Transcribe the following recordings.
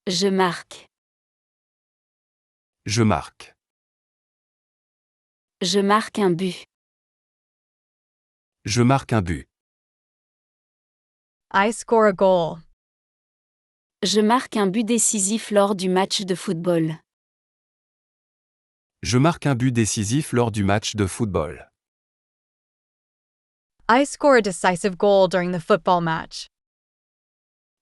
Je marque. Je marque. Je marque un but. Je marque un but. I score a goal. Je marque un but décisif lors du match de football. Je marque un but décisif lors du match de football. I score a decisive goal during the football match.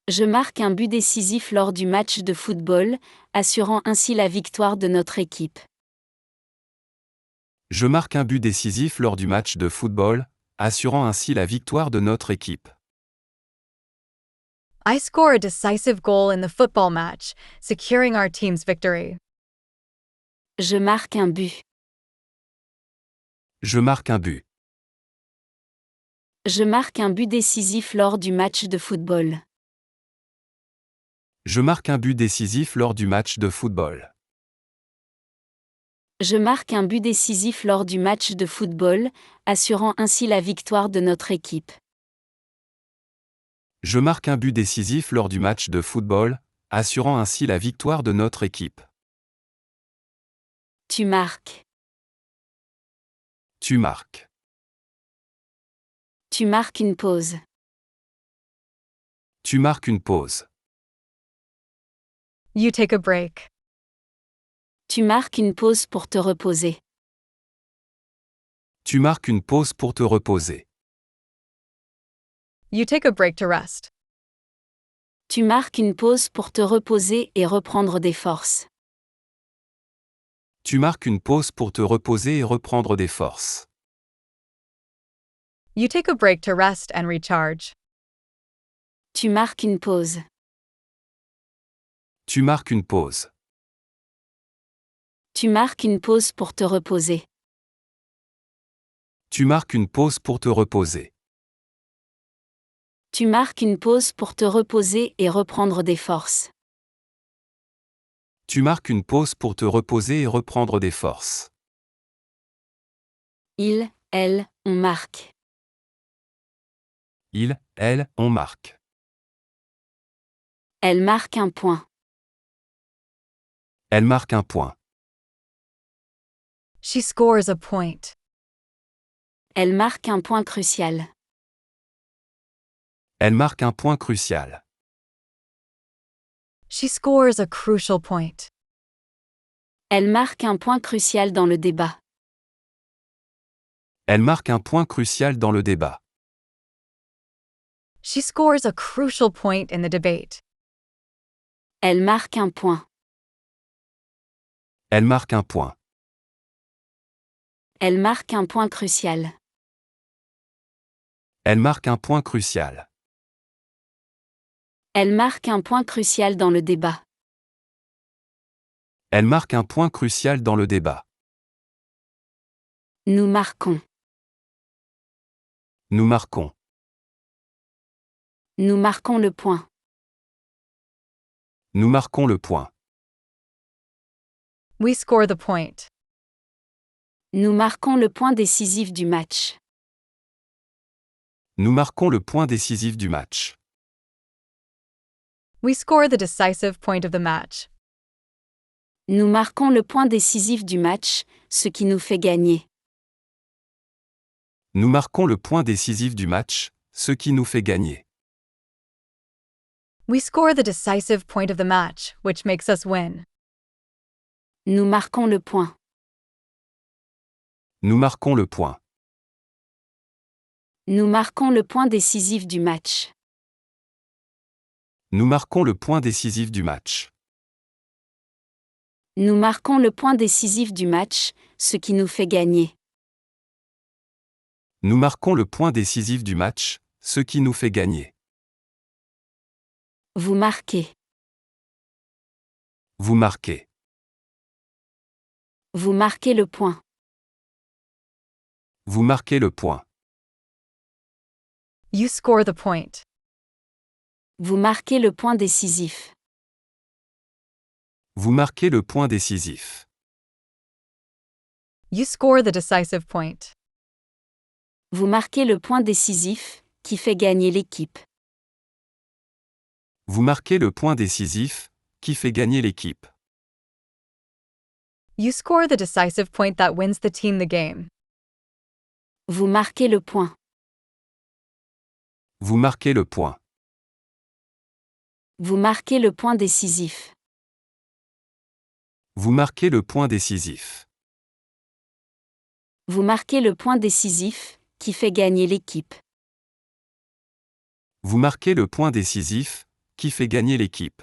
Je marque un but décisif lors du match de football, assurant ainsi la victoire de notre équipe. Je marque un but décisif lors du match de football, assurant ainsi la victoire de notre équipe. I score a decisive goal in the football match, securing our team's victory. Je marque un but. Je marque un but. Je marque un but décisif lors du match de football. Je marque un but décisif lors du match de football. Je marque un but décisif lors du match de football, assurant ainsi la victoire de notre équipe. Je marque un but décisif lors du match de football, assurant ainsi la victoire de notre équipe. Tu marques. Tu marques. Tu marques une pause. Tu marques une pause. You take a break. Tu marques une pause pour te reposer. Tu marques une pause pour te reposer. You take a break to rest. Tu marques une pause pour te reposer et reprendre des forces. Tu marques une pause pour te reposer et reprendre des forces. You take a break to rest and recharge. Tu marques une pause. Tu marques une pause. Tu marques une pause pour te reposer. Tu marques une pause pour te reposer. Tu marques une pause pour te reposer et reprendre des forces. Tu marques une pause pour te reposer et reprendre des forces. Il, elle, on marque. Il, elle, on marque. Elle marque un point. Elle marque un point. She scores a point. Elle marque un point crucial. Elle marque un point crucial. She scores a crucial point. Elle marque un point crucial dans le débat. Elle marque un point crucial dans le débat. She scores a crucial point in the debate. Elle marque un point. Elle marque un point. Elle marque un point crucial. Elle marque un point crucial. Elle marque un point crucial dans le débat. Elle marque un point crucial dans le débat. Nous marquons. Nous marquons. Nous marquons le point. Nous marquons le point. We score the point. Nous marquons le point décisif du match. Nous marquons le point décisif du match. We score the decisive point of the match. Nous marquons le point décisif du match, ce qui nous fait gagner. Nous marquons le point décisif du match, ce qui nous fait gagner. We score the decisive point of the match, which makes us win. Nous marquons le point. Nous marquons le point. Nous marquons le point décisif du match. Nous marquons le point décisif du match. Nous marquons le point décisif du match, ce qui nous fait gagner. Nous marquons le point décisif du match, ce qui nous fait gagner. Vous marquez. Vous marquez. Vous marquez le point. Vous marquez le point. You score the point. Vous marquez le point décisif. Vous marquez le point décisif. You score the decisive point. Vous marquez le point décisif, qui fait gagner l'équipe. Vous marquez le point décisif, qui fait gagner l'équipe. You score the decisive point that wins the team the game. Vous marquez le point. Vous marquez le point. Vous marquez le point décisif. Vous marquez le point décisif. Vous marquez le point décisif, qui fait gagner l'équipe. Vous marquez le point décisif, qui fait gagner l'équipe.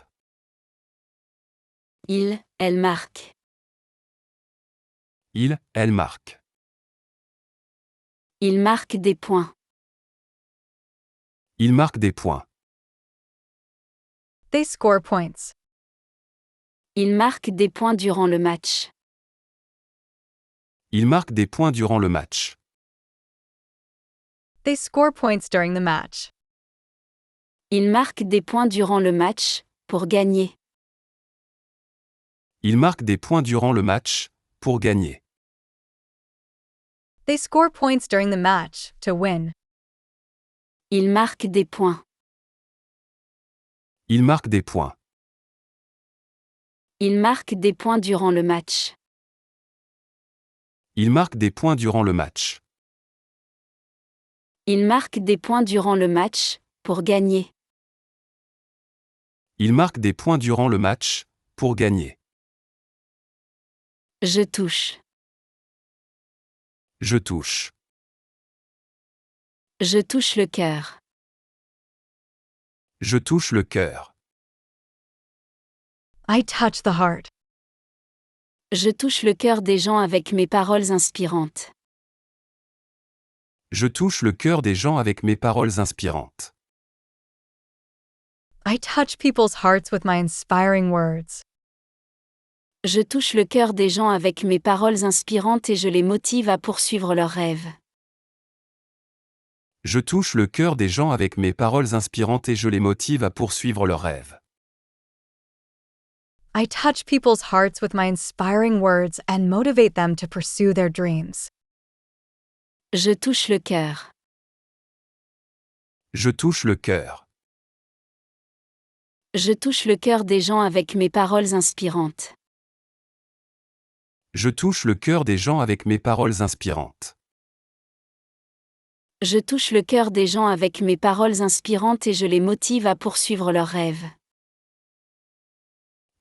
Elle marque. Elle marque. Il marque des points. Il marque des points. They score points. Il marque des points durant le match. Il marque des points durant le match. They score points during the match. Il marque des points durant le match, pour gagner. Il marque des points durant le match, pour gagner. They score points during the match, to win. Il marque des points. Il marque des points. Il marque des points durant le match. Il marque des points durant le match. Il marque des points durant le match, pour gagner. Il marque des points durant le match, pour gagner. Je touche. Je touche. Je touche le cœur. Je touche le cœur. I touch the heart. Je touche le cœur des gens avec mes paroles inspirantes. Je touche le cœur des gens avec mes paroles inspirantes. I touch people's hearts with my inspiring words. Je touche le cœur des gens avec mes paroles inspirantes et je les motive à poursuivre leurs rêves. Je touche le cœur des gens avec mes paroles inspirantes et je les motive à poursuivre leurs rêves. I touch people's hearts with my inspiring words and motivate them to pursue their dreams. Je touche le cœur. Je touche le cœur. Je touche le cœur des gens avec mes paroles inspirantes. Je touche le cœur des gens avec mes paroles inspirantes. Je touche le cœur des gens avec mes paroles inspirantes et je les motive à poursuivre leurs rêves.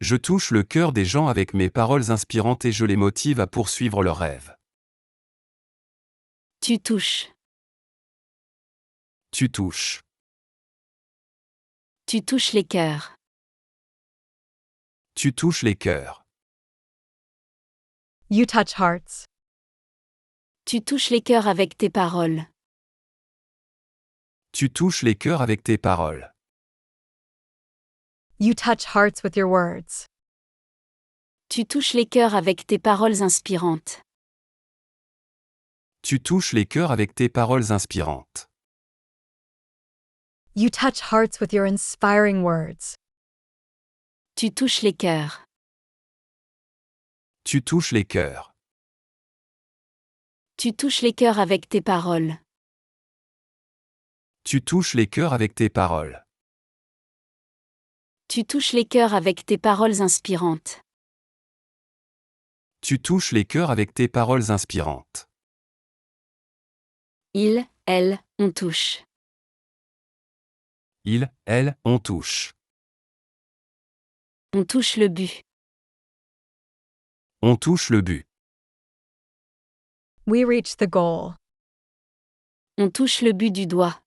Je touche le cœur des gens avec mes paroles inspirantes et je les motive à poursuivre leurs rêves. Tu touches. Tu touches. Tu touches les cœurs. Tu touches les cœurs. You touch hearts. Tu touches les cœurs avec tes paroles. Tu touches les cœurs avec tes paroles. You touch hearts with your words. Tu touches les cœurs avec tes paroles inspirantes. Tu touches les cœurs avec tes paroles inspirantes. You touch hearts with your inspiring words. Tu touches les cœurs. Tu touches les cœurs. Tu touches les cœurs avec tes paroles. Tu touches les cœurs avec tes paroles. Tu touches les cœurs avec tes paroles inspirantes. Tu touches les cœurs avec tes paroles inspirantes. Elle, on touche. Elle, on touche. On touche le but. On touche le but. We reach the goal. On touche le but du doigt.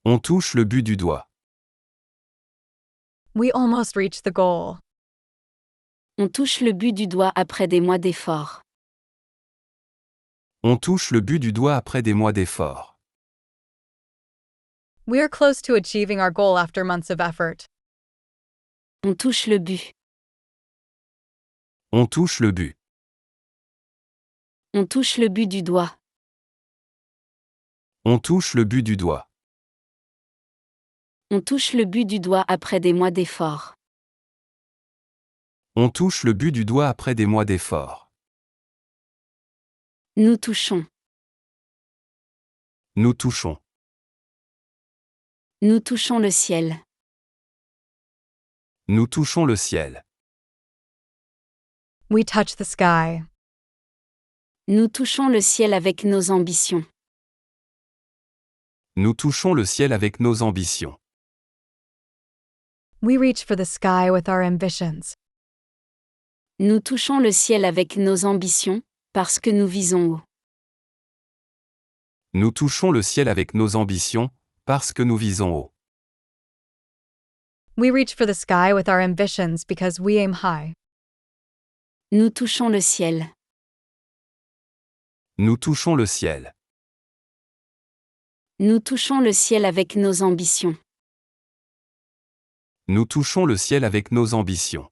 On touche le but du doigt. We almost reach the goal. On touche le but du doigt après des mois d'efforts. On touche le but du doigt après des mois d'efforts. We are close to achieving our goal after months of effort. On touche le but. On touche le but. On touche le but du doigt. On touche le but du doigt. On touche le but du doigt après des mois d'efforts. On touche le but du doigt après des mois d'efforts. Nous touchons. Nous touchons. Nous touchons le ciel. Nous touchons le ciel. We touch the sky. Nous touchons le ciel avec nos ambitions. Nous touchons le ciel avec nos ambitions. We reach for the sky with our ambitions. Nous touchons le ciel avec nos ambitions, parce que nous visons haut. Nous touchons le ciel avec nos ambitions, parce que nous visons haut. We reach for the sky with our ambitions because we aim high. Nous touchons le ciel. Nous touchons le ciel. Nous touchons le ciel avec nos ambitions. Nous touchons le ciel avec nos ambitions.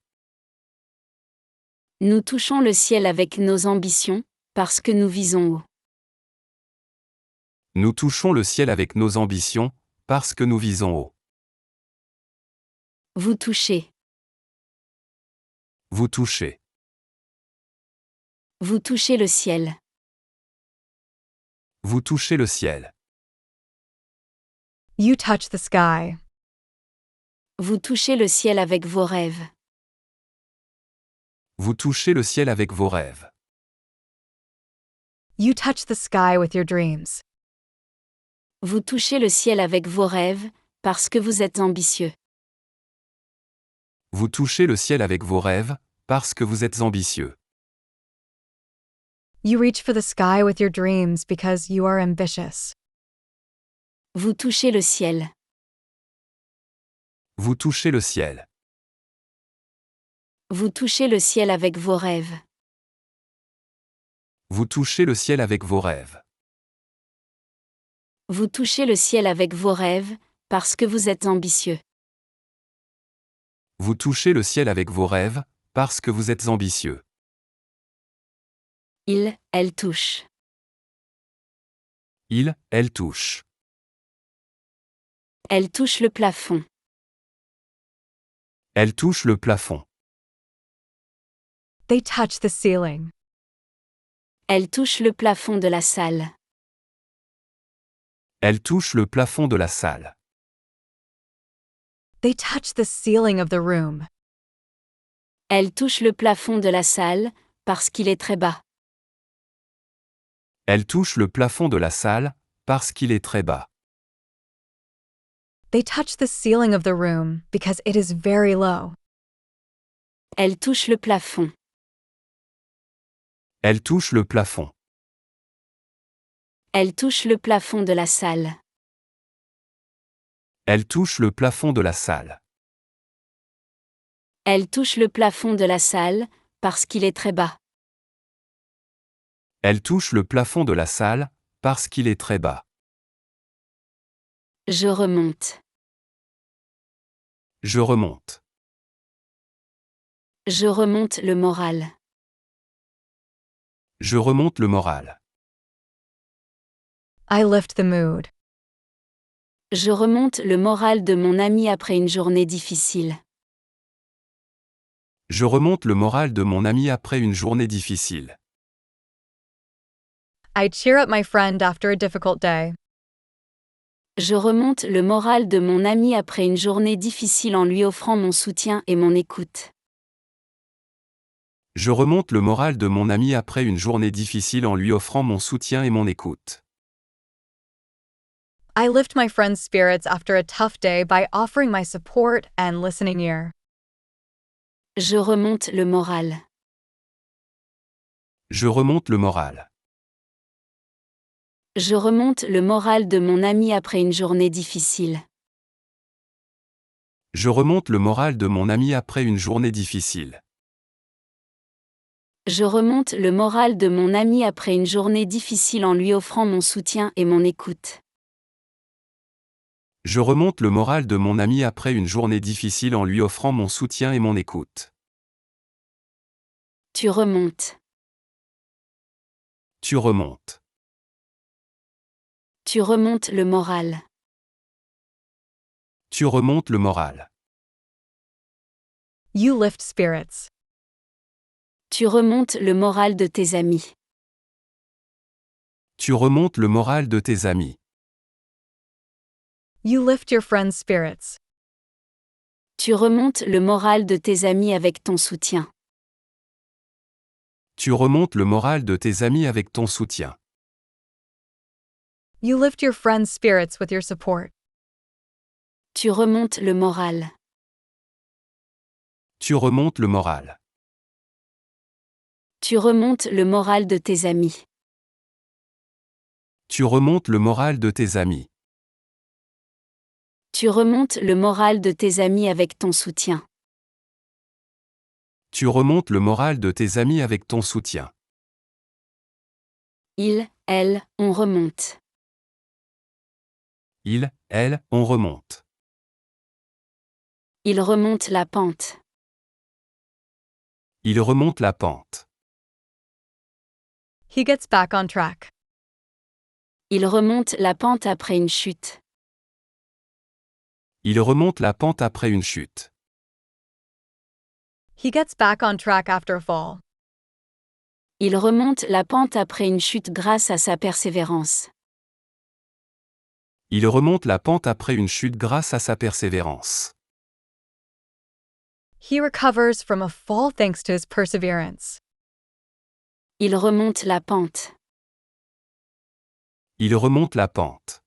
Nous touchons le ciel avec nos ambitions, parce que nous visons haut. Nous touchons le ciel avec nos ambitions, parce que nous visons haut. Vous touchez. Vous touchez. Vous touchez le ciel. Vous touchez le ciel. You touch the sky. Vous touchez le ciel avec vos rêves. Vous touchez le ciel avec vos rêves. You touch the sky with your dreams. Vous touchez le ciel avec vos rêves, parce que vous êtes ambitieux. Vous touchez le ciel avec vos rêves, parce que vous êtes ambitieux. You reach for the sky with your dreams because you are ambitious. Vous touchez le ciel. Vous touchez le ciel. Vous touchez le ciel avec vos rêves. Vous touchez le ciel avec vos rêves. Vous touchez le ciel avec vos rêves, parce que vous êtes ambitieux. Vous touchez le ciel avec vos rêves, parce que vous êtes ambitieux. Elle touche. Elle touche. Elle touche le plafond. Elle touche le plafond. They touch the ceiling. Elle touche le plafond de la salle. Elle touche le plafond de la salle. They touch the ceiling of the room. Elle touche le plafond de la salle, parce qu'il est très bas. Elle touche le plafond de la salle, parce qu'il est très bas. They touch the ceiling of the room because it is very low. Elle touche le plafond. Elle touche le plafond. Elle touche le plafond de la salle. Elle touche le plafond de la salle. Elle touche le plafond de la salle, parce qu'il est très bas. Elle touche le plafond de la salle, parce qu'il est très bas. Je remonte. Je remonte. Je remonte le moral. Je remonte le moral. I lift the mood. Je remonte le moral de mon ami après une journée difficile. Je remonte le moral de mon ami après une journée difficile. I cheer up my friend after a difficult day. Je remonte le moral de mon ami après une journée difficile en lui offrant mon soutien et mon écoute. Je remonte le moral de mon ami après une journée difficile en lui offrant mon soutien et mon écoute. I lift my friend's spirits after a tough day by offering my support and listening ear. Je remonte le moral. Je remonte le moral. Je remonte le moral de mon ami après une journée difficile. Je remonte le moral de mon ami après une journée difficile. Je remonte le moral de mon ami après une journée difficile en lui offrant mon soutien et mon écoute. Je remonte le moral de mon ami après une journée difficile en lui offrant mon soutien et mon écoute. Tu remontes. Tu remontes. Tu remontes le moral. Tu remontes le moral. You lift spirits. Tu remontes le moral de tes amis. Tu remontes le moral de tes amis. You lift your friend's spirits. Tu remontes le moral de tes amis avec ton soutien. Tu remontes le moral de tes amis avec ton soutien. You lift your friends' spirits with your support. Tu remontes le moral. Tu remontes le moral. Tu remontes le moral de tes amis. Tu remontes le moral de tes amis. Tu remontes le moral de tes amis avec ton soutien. Tu remontes le moral de tes amis avec ton soutien. Il, elle, on remonte. Il, elle, on remonte. Il remonte la pente. Il remonte la pente. He gets back on track. Il remonte la pente après une chute. Il remonte la pente après une chute. He gets back on track after a fall. Il remonte la pente après une chute grâce à sa persévérance. Il remonte la pente après une chute grâce à sa persévérance. He recovers from a fall thanks to his perseverance. Il remonte la pente. Il remonte la pente.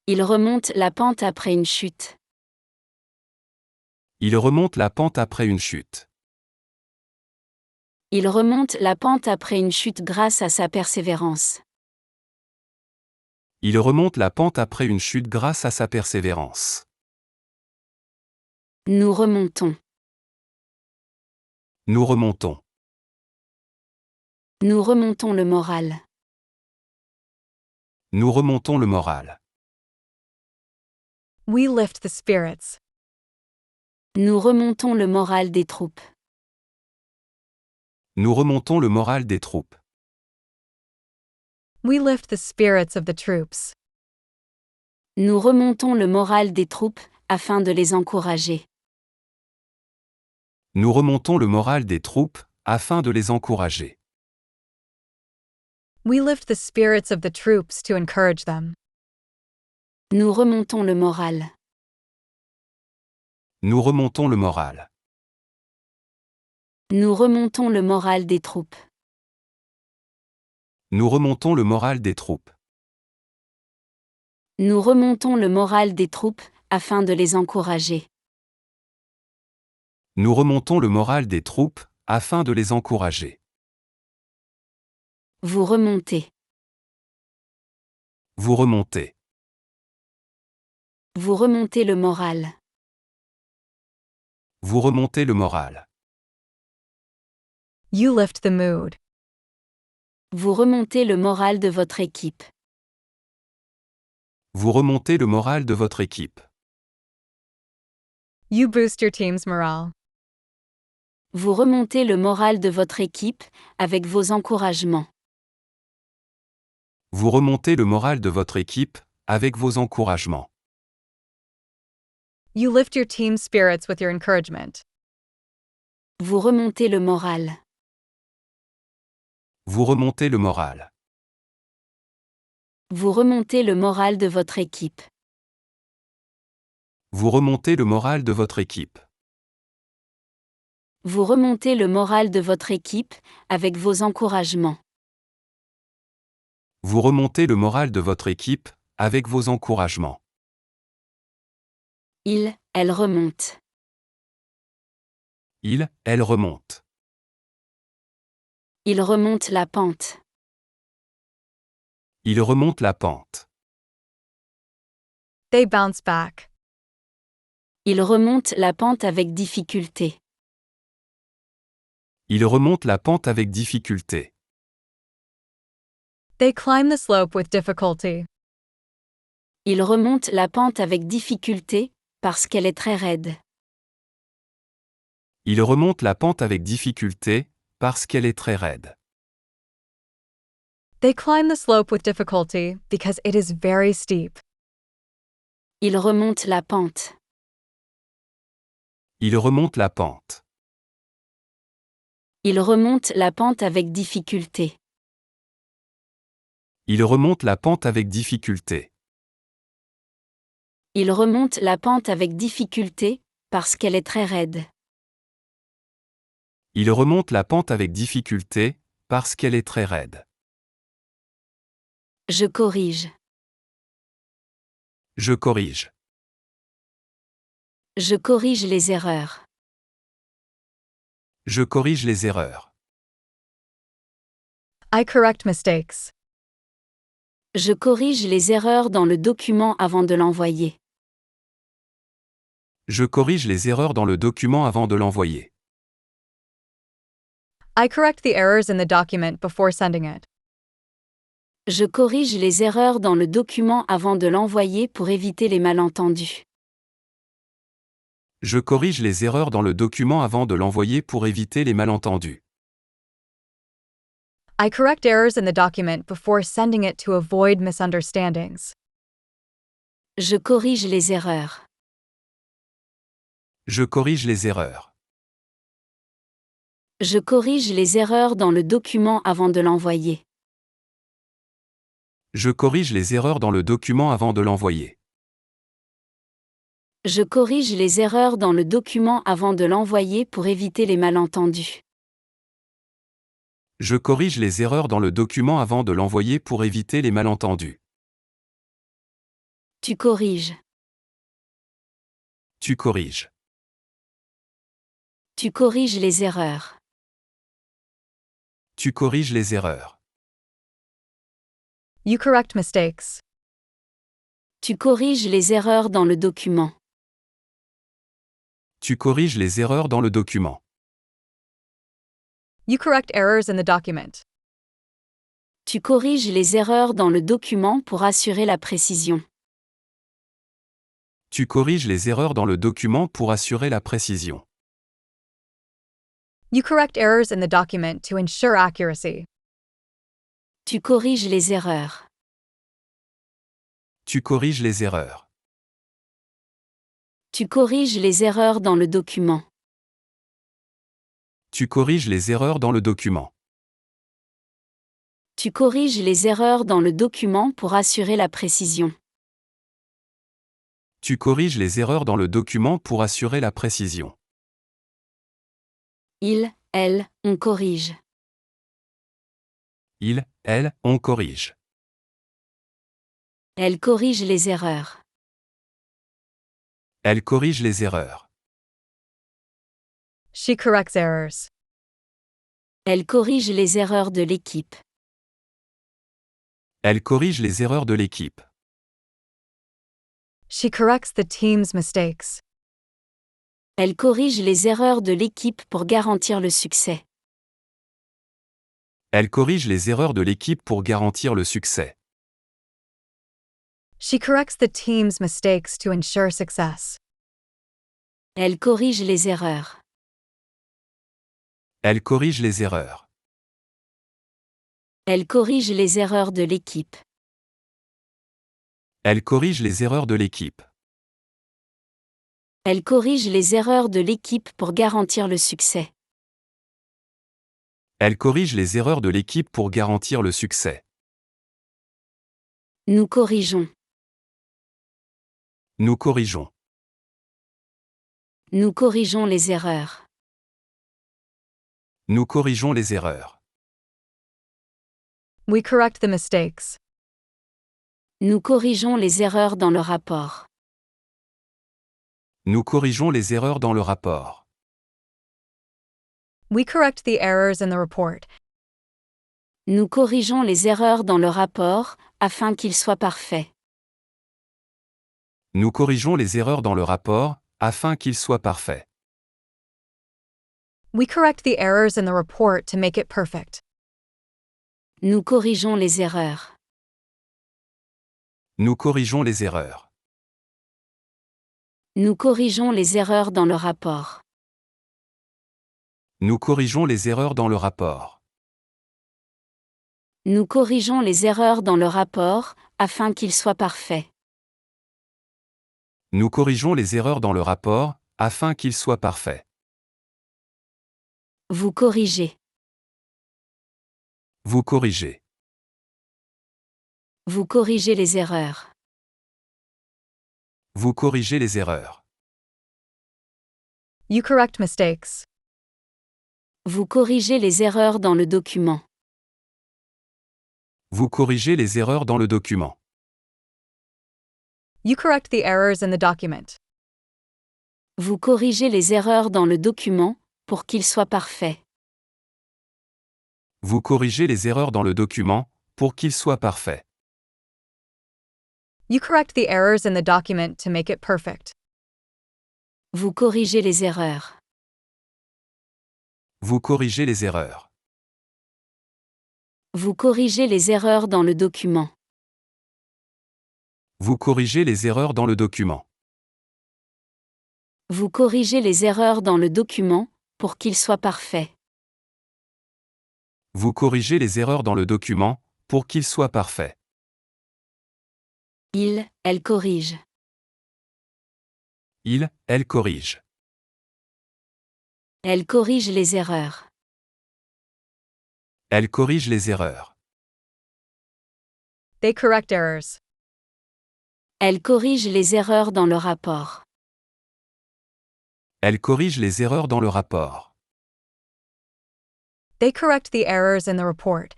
Il remonte la pente après une chute. Il remonte la pente après une chute. Il remonte la pente après une chute grâce à sa persévérance. Il remonte la pente après une chute grâce à sa persévérance. Nous remontons. Nous remontons. Nous remontons le moral. Nous remontons le moral. We lift the spirits. Nous remontons le moral des troupes. Nous remontons le moral des troupes. We lift the spirits of the troops. Nous remontons le moral des troupes afin de les encourager. Nous remontons le moral des troupes afin de les encourager. We lift the spirits of the troops to encourage them. Nous remontons le moral. Nous remontons le moral. Nous remontons le moral des troupes. Nous remontons le moral des troupes. Nous remontons le moral des troupes afin de les encourager. Nous remontons le moral des troupes afin de les encourager. Vous remontez. Vous remontez. Vous remontez le moral. Vous remontez le moral. You lift the mood. Vous remontez le moral de votre équipe. Vous remontez le moral de votre équipe. You boost your team's morale. Vous remontez le moral de votre équipe avec vos encouragements. Vous remontez le moral de votre équipe avec vos encouragements. You lift your team's spirits with your encouragement. Vous remontez le moral. Vous remontez le moral. Vous remontez le moral de votre équipe. Vous remontez le moral de votre équipe. Vous remontez le moral de votre équipe avec vos encouragements. Vous remontez le moral de votre équipe avec vos encouragements. Il, elle remonte. Il, elle remonte. Il remonte la pente. Il remonte la pente. They bounce back. Il remonte la pente avec difficulté. Il remonte la pente avec difficulté. They climb the slope with difficulty. Il remonte la pente avec difficulté parce qu'elle est très raide. Il remonte la pente avec difficulté parce qu'elle est très raide. They climb the slope with difficulty because it is very steep. Il remonte la pente. Il remonte la pente. Il remonte la pente avec difficulté. Il remonte la pente avec difficulté. Il remonte la pente avec difficulté, parce qu'elle est très raide. Il remonte la pente avec difficulté, parce qu'elle est très raide. Je corrige. Je corrige. Je corrige les erreurs. Je corrige les erreurs. I correct mistakes. Je corrige les erreurs dans le document avant de l'envoyer. Je corrige les erreurs dans le document avant de l'envoyer. I correct the errors in the document before sending it. Je corrige les erreurs dans le document avant de l'envoyer pour éviter les malentendus. Je corrige les erreurs dans le document avant de l'envoyer pour éviter les malentendus. I correct errors in the document before sending it to avoid misunderstandings. Je corrige les erreurs. Je corrige les erreurs. Je corrige les erreurs dans le document avant de l'envoyer. Je corrige les erreurs dans le document avant de l'envoyer. Je corrige les erreurs dans le document avant de l'envoyer pour éviter les malentendus. Je corrige les erreurs dans le document avant de l'envoyer pour éviter les malentendus. Tu corriges. Tu corriges. Tu corriges les erreurs. Tu corriges les erreurs. You correct mistakes. Tu corriges les erreurs dans le document. Tu corriges les erreurs dans le document. You correct errors in the document. Tu corriges les erreurs dans le document pour assurer la précision. Tu corriges les erreurs dans le document pour assurer la précision. You correct errors in the document to ensure accuracy. Tu corriges les erreurs. Tu corriges les erreurs. Tu corriges les erreurs dans le document. Tu corriges les erreurs dans le document. Tu corriges les erreurs dans le document pour assurer la précision. Tu corriges les erreurs dans le document pour assurer la précision. Il, elle, on corrige. Il, elle, on corrige. Elle corrige les erreurs. Elle corrige les erreurs. She corrects errors. Elle corrige les erreurs de l'équipe. Elle corrige les erreurs de l'équipe. She corrects the team's mistakes. Elle corrige les erreurs de l'équipe pour garantir le succès. Elle corrige les erreurs de l'équipe pour garantir le succès. She corrects the team's mistakes to ensure success. Elle corrige les erreurs. Elle corrige les erreurs. Elle corrige les erreurs de l'équipe. Elle corrige les erreurs de l'équipe. Elle corrige les erreurs de l'équipe pour garantir le succès. Elle corrige les erreurs de l'équipe pour garantir le succès. Nous corrigeons. Nous corrigeons. Nous corrigeons les erreurs. Nous corrigeons les erreurs. We correct the mistakes. Nous corrigeons les erreurs dans le rapport. Nous corrigeons les erreurs dans le rapport. We correct the errors in the report. Nous corrigeons les erreurs dans le rapport, afin qu'il soit parfait. Nous corrigeons les erreurs dans le rapport, afin qu'il soit parfait. We correct the errors in the report to make it perfect. Nous corrigeons les erreurs. Nous corrigeons les erreurs. Nous corrigeons les erreurs dans le rapport. Nous corrigeons les erreurs dans le rapport. Nous corrigeons les erreurs dans le rapport, afin qu'il soit parfait. Nous corrigeons les erreurs dans le rapport, afin qu'il soit parfait. Vous corrigez. Vous corrigez. Vous corrigez les erreurs. Vous corrigez les erreurs. You correct mistakes. Vous corrigez les erreurs dans le document. Vous corrigez les erreurs dans le document. You correct the errors in the document. Vous corrigez les erreurs dans le document, pour qu'il soit parfait. Vous corrigez les erreurs dans le document, pour qu'il soit parfait. You correct the errors in the document to make it perfect. Vous corrigez les erreurs. Vous corrigez les erreurs. Vous corrigez les erreurs dans le document. Vous corrigez les erreurs dans le document. Vous corrigez les erreurs dans le document, pour qu'il soit parfait. Vous corrigez les erreurs dans le document, pour qu'il soit parfait. Elle corrige. Elle corrige. Elle corrige les erreurs. Elle corrige les erreurs. They correct errors. Elle corrige les erreurs dans le rapport. Elle corrige les erreurs dans le rapport. They correct the errors in the report.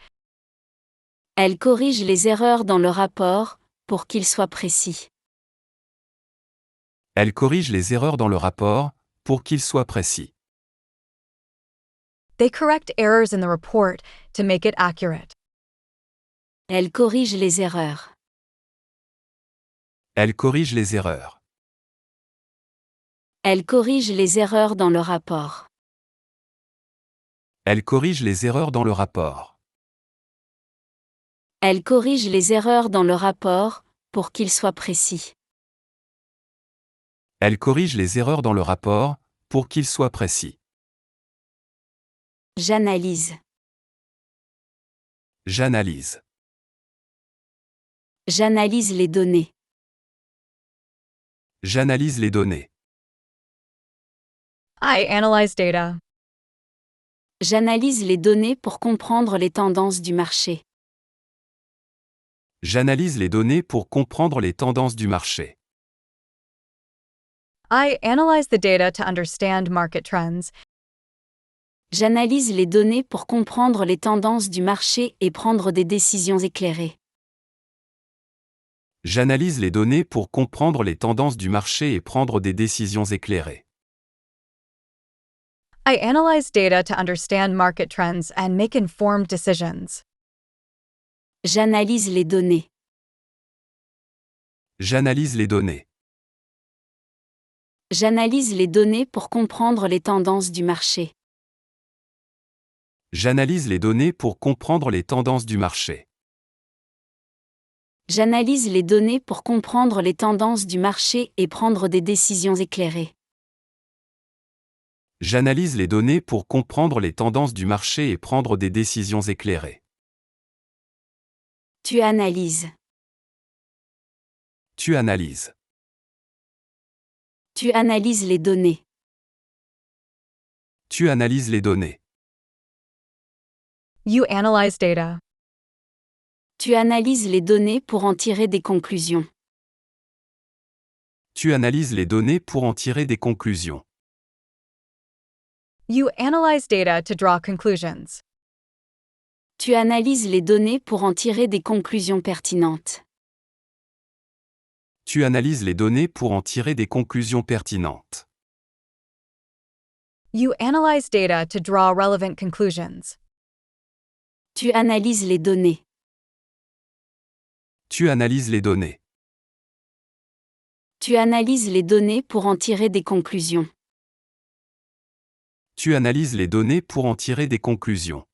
Elle corrige les erreurs dans le rapport, pour qu'il soit précis. Elle corrige les erreurs dans le rapport, pour qu'il soit précis. They correct errors in the report to make it accurate. Elle corrige les erreurs. Elle corrige les erreurs. Elle corrige les erreurs dans le rapport. Elle corrige les erreurs dans le rapport. Elle corrige les erreurs dans le rapport, pour qu'il soit précis. Elle corrige les erreurs dans le rapport, pour qu'il soit précis. J'analyse. J'analyse. J'analyse les données. J'analyse les données. I analyze data. J'analyse les données pour comprendre les tendances du marché. J'analyse les données pour comprendre les tendances du marché. I analyze the data to understand market trends. J'analyse les données pour comprendre les tendances du marché et prendre des décisions éclairées. J'analyse les données pour comprendre les tendances du marché et prendre des décisions éclairées. I analyze data to understand market trends and make informed decisions. J'analyse les données. J'analyse les données. J'analyse les données pour comprendre les tendances du marché. J'analyse les données pour comprendre les tendances du marché. J'analyse les données pour comprendre les tendances du marché et prendre des décisions éclairées. J'analyse les données pour comprendre les tendances du marché et prendre des décisions éclairées. Tu analyses. Tu analyses. Tu analyses les données. Tu analyses les données. You analyze data. Tu analyses les données pour en tirer des conclusions. Tu analyses les données pour en tirer des conclusions. You analyze data to draw conclusions. Tu analyses les données pour en tirer des conclusions pertinentes. Tu analyses les données pour en tirer des conclusions pertinentes. You analyze data to draw relevant conclusions. Tu analyses les données. Tu analyses les données. Tu analyses les données pour en tirer des conclusions. Tu analyses les données pour en tirer des conclusions.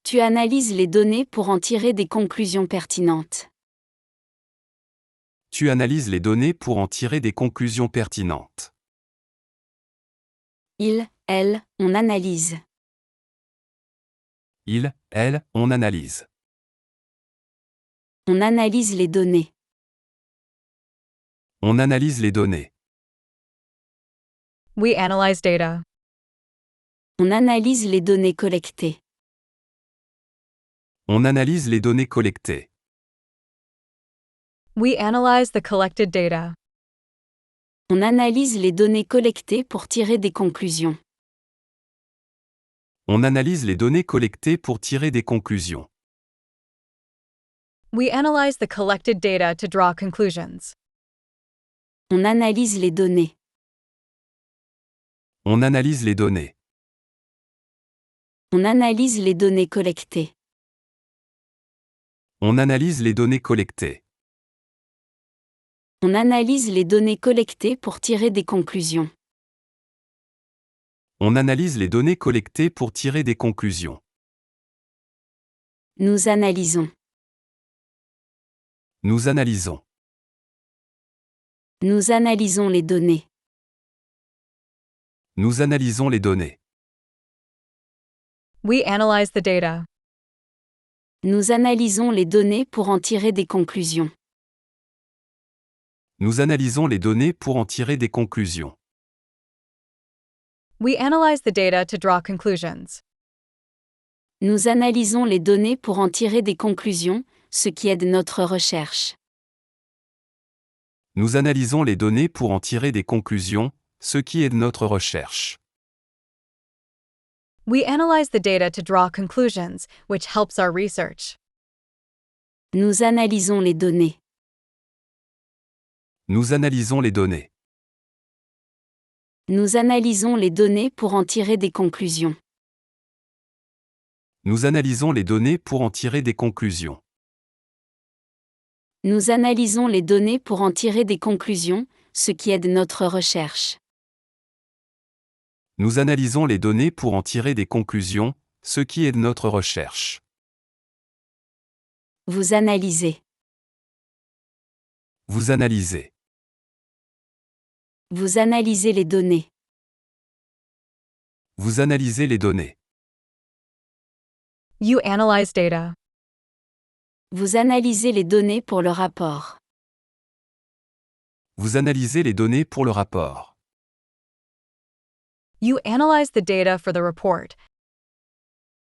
Tu analyses les données pour en tirer des conclusions pertinentes. Tu analyses les données pour en tirer des conclusions pertinentes. Elle, on analyse. Elle, on analyse. On analyse les données. On analyse les données. We analyze data. On analyse les données collectées. On analyse les données collectées. We analyze the collected data. On analyse les données collectées pour tirer des conclusions. On analyse les données collectées pour tirer des conclusions. We analyze the collected data to draw conclusions. On analyse les données. On analyse les données. On analyse les données collectées. On analyse les données collectées. On analyse les données collectées pour tirer des conclusions. On analyse les données collectées pour tirer des conclusions. Nous analysons. Nous analysons. Nous analysons les données. Nous analysons les données. We analyze the data. Nous analysons les données pour en tirer des conclusions. Nous analysons les données pour en tirer des conclusions. We analyze the data to draw conclusions. Nous analysons les données pour en tirer des conclusions, ce qui aide notre recherche. Nous analysons les données pour en tirer des conclusions, ce qui aide notre recherche. We analyze the data to draw conclusions, which helps our research. Nous analysons les données. Nous analysons les données. Nous analysons les données pour en tirer des conclusions. Nous analysons les données pour en tirer des conclusions. Nous analysons les données pour en tirer des conclusions, ce qui aide notre recherche. Nous analysons les données pour en tirer des conclusions, ce qui aide notre recherche. Vous analysez. Vous analysez. Vous analysez les données. Vous analysez les données. You analyze data. Vous analysez les données pour le rapport. Vous analysez les données pour le rapport. You analyze the data for the report.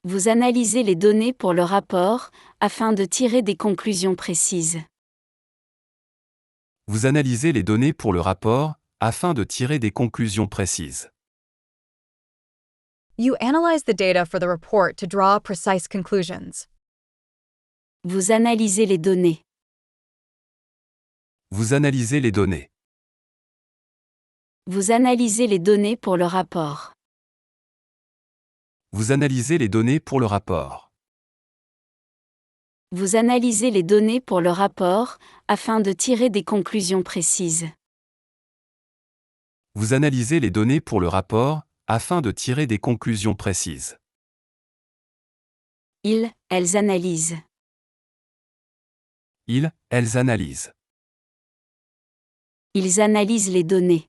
Vous analysez les données pour le rapport, afin de tirer des conclusions précises. Vous analysez les données pour le rapport, afin de tirer des conclusions précises. You analyze the data for the report to draw precise conclusions. Vous analysez les données. Vous analysez les données. Vous analysez les données pour le rapport. Vous analysez les données pour le rapport. Vous analysez les données pour le rapport, afin de tirer des conclusions précises. Vous analysez les données pour le rapport, afin de tirer des conclusions précises. Elles analysent. Elles analysent. Ils analysent les données.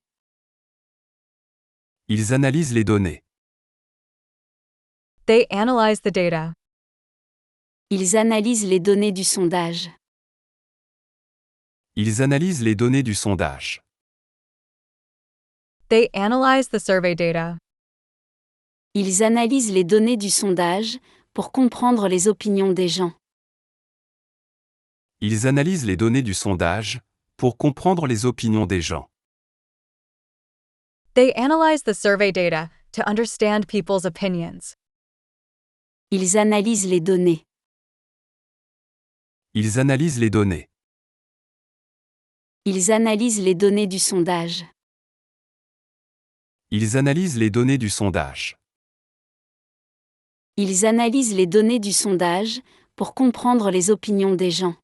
Ils analysent les données. They analyze the data. Ils analysent les données du sondage. Ils analysent les données du sondage. They analyze the survey data. Ils analysent les données du sondage, pour comprendre les opinions des gens. Ils analysent les données du sondage, pour comprendre les opinions des gens. They analyze the survey data to understand people's opinions. Ils analysent les données. Ils analysent les données. Ils analysent les données du sondage. Ils analysent les données du sondage. Ils analysent les données du sondage, pour comprendre les opinions des gens.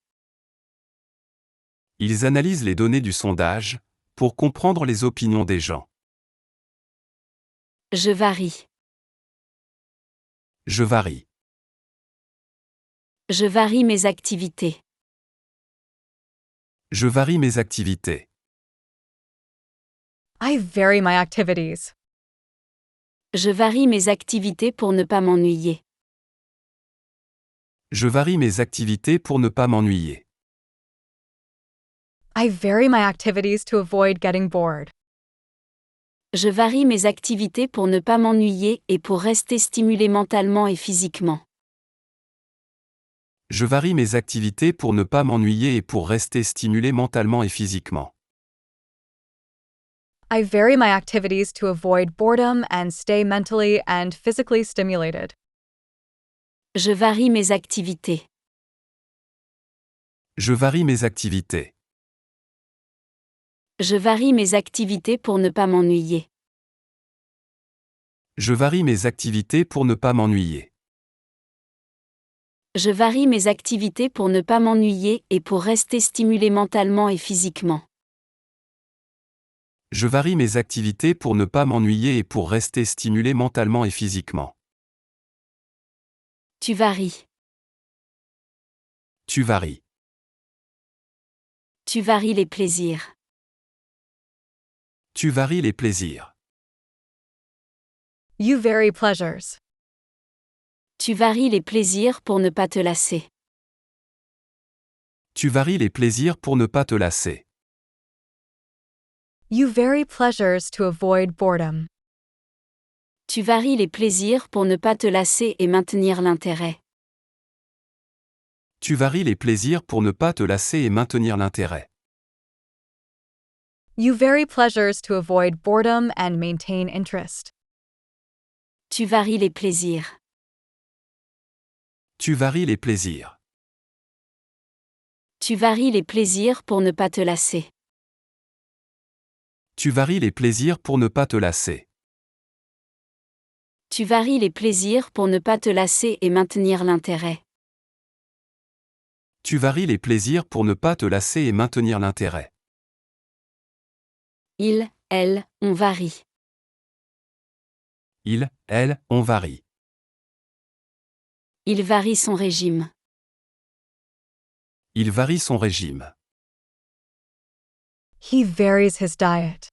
Ils analysent les données du sondage, pour comprendre les opinions des gens. Je varie. Je varie. Je varie mes activités. Je varie mes activités. I vary my activities. Je varie mes activités pour ne pas m'ennuyer. Je varie mes activités pour ne pas m'ennuyer. I vary my activities to avoid getting bored. Je varie mes activités pour ne pas m'ennuyer et pour rester stimulé mentalement et physiquement. Je varie mes activités pour ne pas m'ennuyer et pour rester stimulé mentalement et physiquement. I vary my activities to avoid boredom and stay mentally and physically stimulated. Je varie mes activités. Je varie mes activités. Je varie mes activités pour ne pas m'ennuyer. Je varie mes activités pour ne pas m'ennuyer. Je varie mes activités pour ne pas m'ennuyer et pour rester stimulé mentalement et physiquement. Je varie mes activités pour ne pas m'ennuyer et pour rester stimulé mentalement et physiquement. Tu varies. Tu varies. Tu varies les plaisirs. Tu varies les plaisirs. You vary pleasures. Tu varies les plaisirs pour ne pas te lasser. Tu varies les plaisirs pour ne pas te lasser. You vary pleasures to avoid boredom. Tu varies les plaisirs pour ne pas te lasser et maintenir l'intérêt. Tu varies les plaisirs pour ne pas te lasser et maintenir l'intérêt. You vary pleasures to avoid boredom and maintain interest. Tu varies les plaisirs. Tu varies les plaisirs. Tu varies les plaisirs pour ne pas te lasser. Tu varies les plaisirs pour ne pas te lasser. Tu varies les plaisirs pour ne pas te lasser et maintenir l'intérêt. Tu varies les plaisirs pour ne pas te lasser et maintenir l'intérêt. Il, elle, on varie. Il, elle, on varie. Il varie son régime. Il varie son régime. He varies his diet.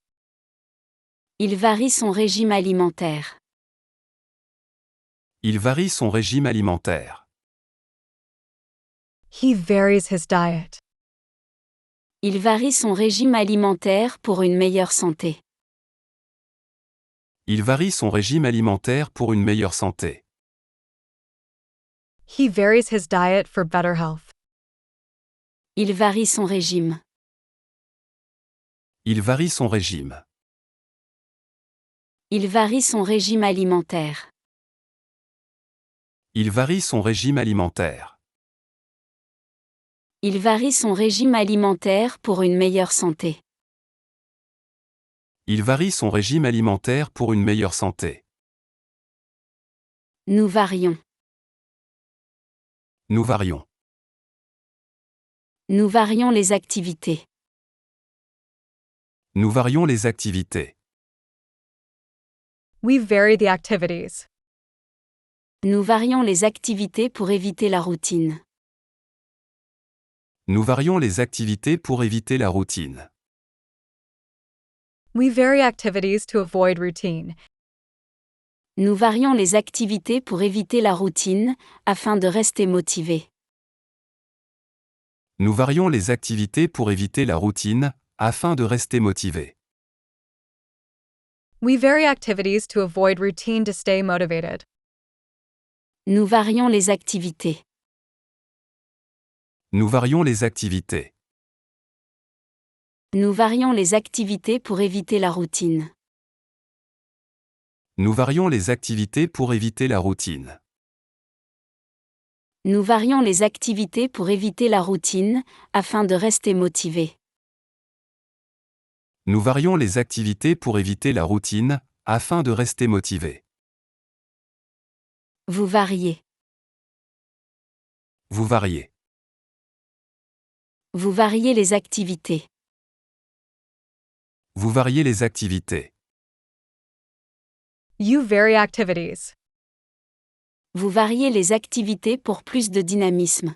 Il varie son régime alimentaire. Il varie son régime alimentaire. He varies his diet. Il varie son régime alimentaire pour une meilleure santé. Il varie son régime alimentaire pour une meilleure santé. He varies his diet for better health. Il varie son régime. Il varie son régime. Il varie son régime alimentaire. Il varie son régime alimentaire. Il varie son régime alimentaire pour une meilleure santé. Il varie son régime alimentaire pour une meilleure santé. Nous varions. Nous varions. Nous varions les activités. Nous varions les activités. We vary the activities. Nous varions les activités pour éviter la routine. Nous varions les activités pour éviter la routine. We vary activities to avoid routine. Nous varions les activités pour éviter la routine, afin de rester motivés. Nous varions les activités pour éviter la routine, afin de rester motivés. We vary activities to avoid routine to stay motivated. Nous varions les activités. Nous varions les activités. Nous varions les activités pour éviter la routine. Nous varions les activités pour éviter la routine. Nous varions les activités pour éviter la routine, afin de rester motivés. Nous varions les activités pour éviter la routine, afin de rester motivés. Vous variez. Vous variez. Vous variez les activités. Vous variez les activités. You vary activities. Vous variez les activités pour plus de dynamisme.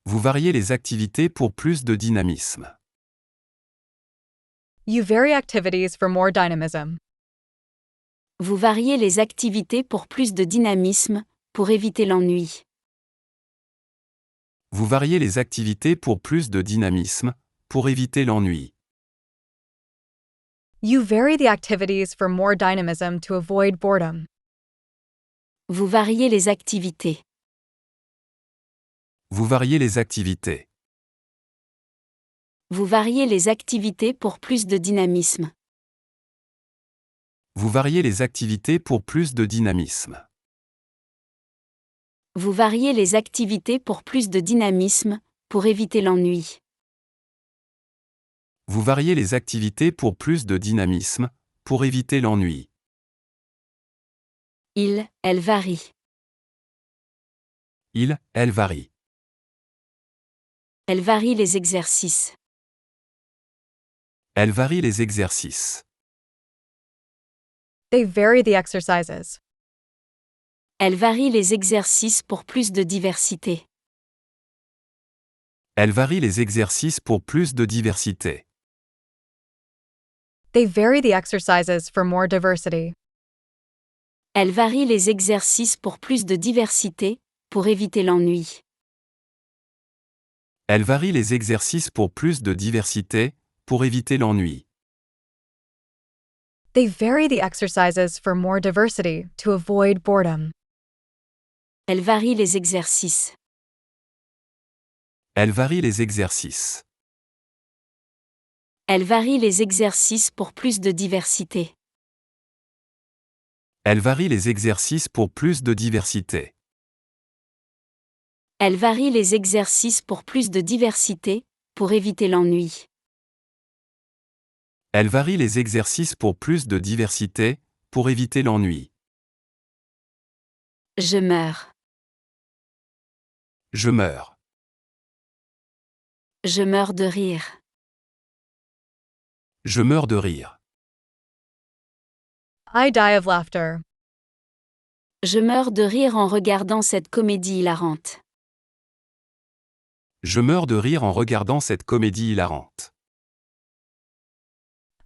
Vous variez les activités pour plus de dynamisme. You vary activities for more dynamism. Vous variez les activités pour plus de dynamisme, pour éviter l'ennui. Vous variez les activités pour plus de dynamisme, pour éviter l'ennui. You vary the activities for more dynamism to avoid boredom. Vous variez les activités. Vous variez les activités. Vous variez les activités pour plus de dynamisme. Vous variez les activités pour plus de dynamisme. Vous variez les activités pour plus de dynamisme, pour éviter l'ennui. Vous variez les activités pour plus de dynamisme, pour éviter l'ennui. Elle varie. Elle varie. Elle varie les exercices. Elle varie les exercices. They vary the exercises. Elle varie les exercices pour plus de diversité. Elle varie les exercices pour plus de diversité. They vary the exercises for more diversity. Elle varie les exercices pour plus de diversité, pour éviter l'ennui. Elle varie les exercices pour plus de diversité, pour éviter l'ennui. They vary the exercises for more diversity to avoid boredom. Elle varie les exercices. Elle varie les exercices. Elle varie les exercices pour plus de diversité. Elle varie les exercices pour plus de diversité. Elle varie les exercices pour plus de diversité, pour éviter l'ennui. Elle varie les exercices pour plus de diversité, pour éviter l'ennui. Je meurs. Je meurs. Je meurs de rire. Je meurs de rire. I die of laughter. Je meurs de rire en regardant cette comédie hilarante. Je meurs de rire en regardant cette comédie hilarante.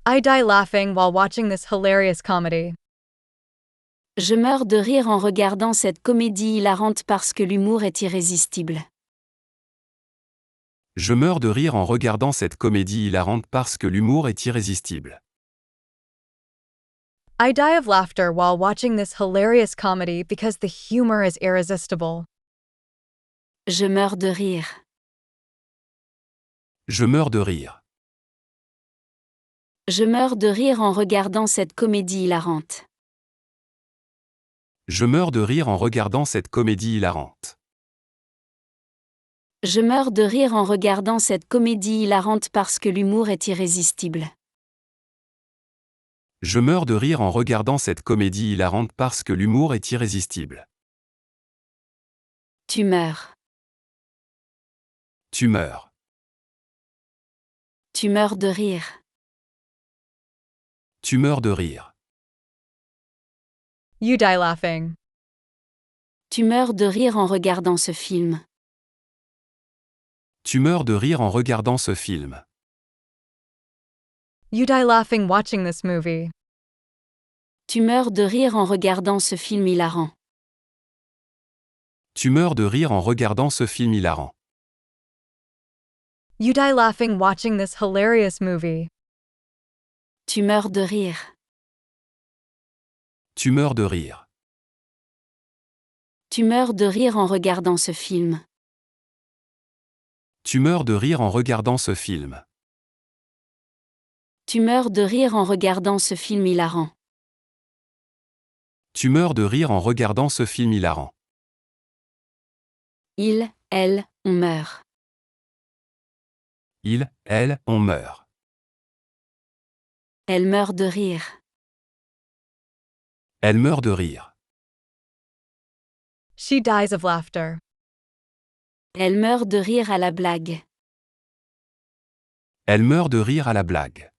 I die laughing while watching this hilarious comedy. Je meurs de rire en regardant cette comédie hilarante parce que l'humour est irrésistible. Je meurs de rire en regardant cette comédie hilarante parce que l'humour est irrésistible. I die of laughter while watching this hilarious comedy because the humor is irresistible. Je meurs de rire. Je meurs de rire. Je meurs de rire en regardant cette comédie hilarante. Je meurs de rire en regardant cette comédie hilarante. Je meurs de rire en regardant cette comédie hilarante parce que l'humour est irrésistible. Je meurs de rire en regardant cette comédie hilarante parce que l'humour est irrésistible. Tu meurs. Tu meurs. Tu meurs de rire. Tu meurs de rire. You die laughing. Tu meurs de rire en regardant ce film. Tu meurs de rire en regardant ce film. You die laughing watching this movie. Tu meurs de rire en regardant ce film hilarant. Tu meurs de rire en regardant ce film hilarant. You die laughing watching this hilarious movie. Tu meurs de rire. Tu meurs de rire. Tu meurs de rire en regardant ce film. Tu meurs de rire en regardant ce film. Tu meurs de rire en regardant ce film hilarant. Tu meurs de rire en regardant ce film hilarant. Elle, on meurt. Elle, on meurt. Elle meurt de rire. Elle meurt de rire. She dies of laughter. Elle meurt de rire à la blague. Elle meurt de rire à la blague.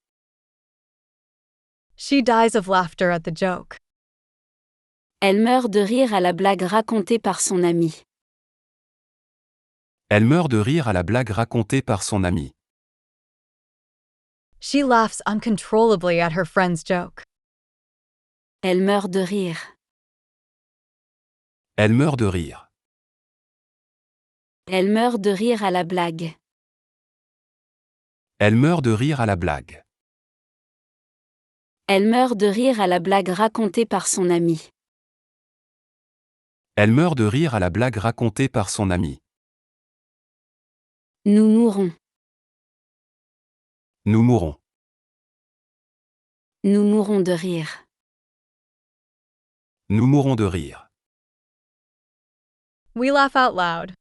She dies of laughter at the joke. Elle meurt de rire à la blague racontée par son ami. Elle meurt de rire à la blague racontée par son ami. She laughs uncontrollably at her friend's joke. Elle meurt de rire. Elle meurt de rire. Elle meurt de rire à la blague. Elle meurt de rire à la blague. Elle meurt de rire à la blague racontée par son ami. Elle meurt de rire à la blague racontée par son ami. Nous mourrons. Nous mourrons. Nous mourrons de rire. Nous mourrons de rire. We laugh out loud.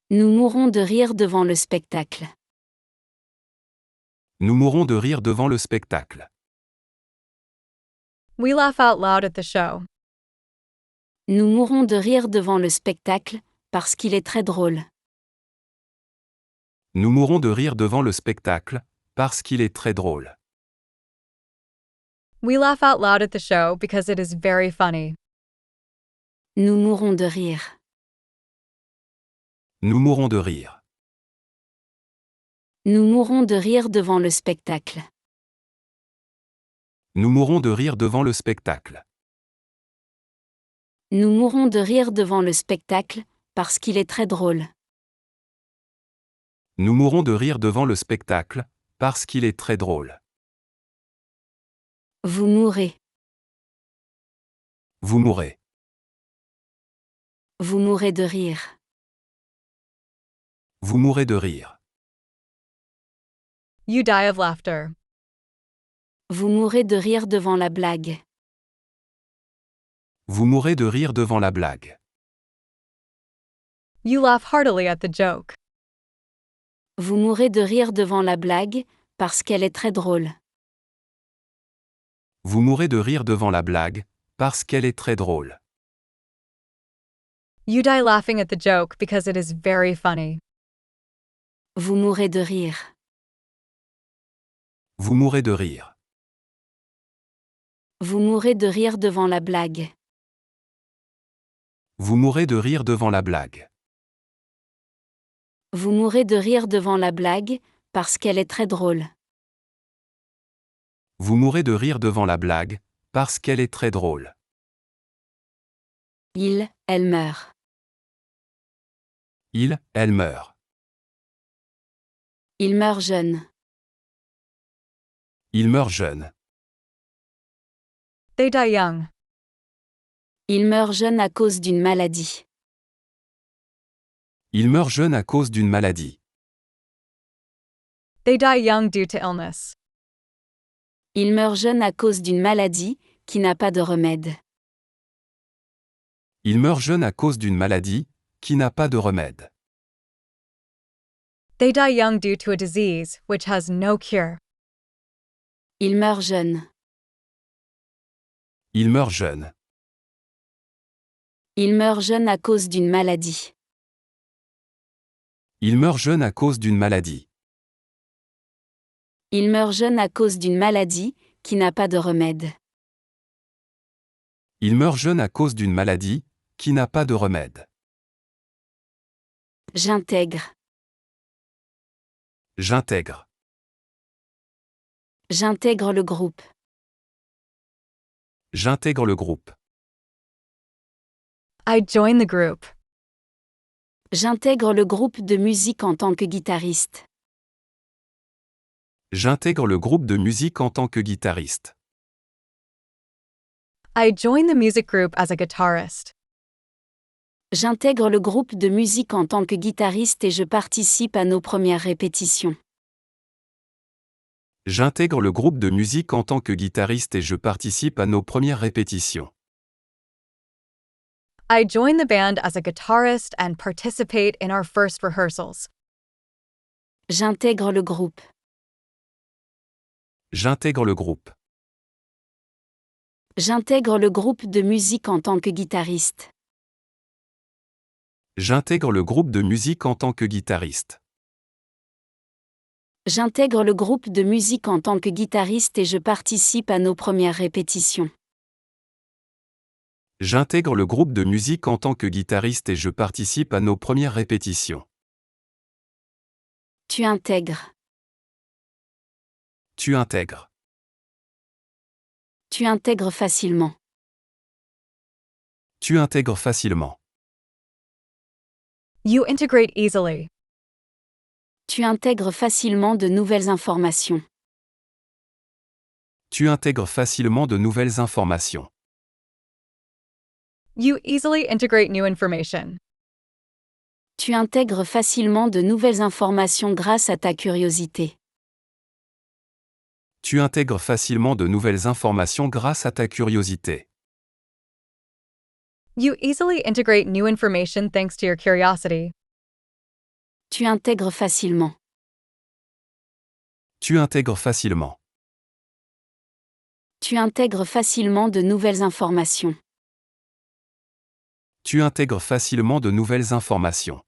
Nous mourrons de rire devant le spectacle. Nous mourrons de rire devant le spectacle. We laugh out loud at the show. Nous mourrons de rire devant le spectacle, parce qu'il est très drôle. Nous mourrons de rire devant le spectacle, parce qu'il est très drôle. We laugh out loud at the show because it is very funny. Nous mourrons de rire. Nous mourrons de rire. Nous mourrons de rire devant le spectacle. Nous mourrons de rire devant le spectacle. Nous mourrons de rire devant le spectacle, parce qu'il est très drôle. Nous mourrons de rire devant le spectacle, parce qu'il est très drôle. Vous mourrez. Vous mourrez. Vous mourrez de rire. Vous mourrez de rire. You die of laughter. Vous mourrez de rire devant la blague. Vous mourrez de rire devant la blague. You laugh heartily at the joke. Vous mourrez de rire devant la blague, parce qu'elle est très drôle. Vous mourrez de rire devant la blague, parce qu'elle est très drôle. You die laughing at the joke because it is very funny. Vous mourrez de rire. Vous mourrez de rire. Vous mourrez de rire devant la blague. Vous mourrez de rire devant la blague. Vous mourrez de rire devant la blague, parce qu'elle est très drôle. Vous mourrez de rire devant la blague, parce qu'elle est très drôle. Elle meurt. Elle meurt. Il meurt jeune. Il meurt jeune. They die young. Il meurt jeune à cause d'une maladie. Il meurt jeune à cause d'une maladie. They die young due to illness. Il meurt jeune à cause d'une maladie, qui n'a pas de remède. Il meurt jeune à cause d'une maladie, qui n'a pas de remède. They die young due to a disease which has no cure. Il meurt jeune. Il meurt jeune. Il meurt jeune à cause d'une maladie. Il meurt jeune à cause d'une maladie. Il meurt jeune à cause d'une maladie, qui n'a pas de remède. Il meurt jeune à cause d'une maladie, qui n'a pas de remède. J'intègre. J'intègre. J'intègre le groupe. J'intègre le groupe. I join the group. J'intègre le groupe de musique en tant que guitariste. J'intègre le groupe de musique en tant que guitariste. I join the music group as a guitarist. J'intègre le groupe de musique en tant que guitariste et je participe à nos premières répétitions. J'intègre le groupe de musique en tant que guitariste et je participe à nos premières répétitions. I join the band as a guitarist and participate in our first rehearsals. J'intègre le groupe. J'intègre le groupe. J'intègre le groupe de musique en tant que guitariste. J'intègre le groupe de musique en tant que guitariste. J'intègre le groupe de musique en tant que guitariste et je participe à nos premières répétitions. J'intègre le groupe de musique en tant que guitariste et je participe à nos premières répétitions. Tu intègres. Tu intègres. Tu intègres facilement. Tu intègres facilement. You integrate easily. Tu intègres facilement de nouvelles informations. Tu intègres facilement de nouvelles informations. You easily integrate new information. Tu intègres facilement de nouvelles informations grâce à ta curiosité. Tu intègres facilement de nouvelles informations grâce à ta curiosité. You easily integrate new information thanks to your curiosity. Tu intègres facilement. Tu intègres facilement. Tu intègres facilement de nouvelles informations. Tu intègres facilement de nouvelles informations.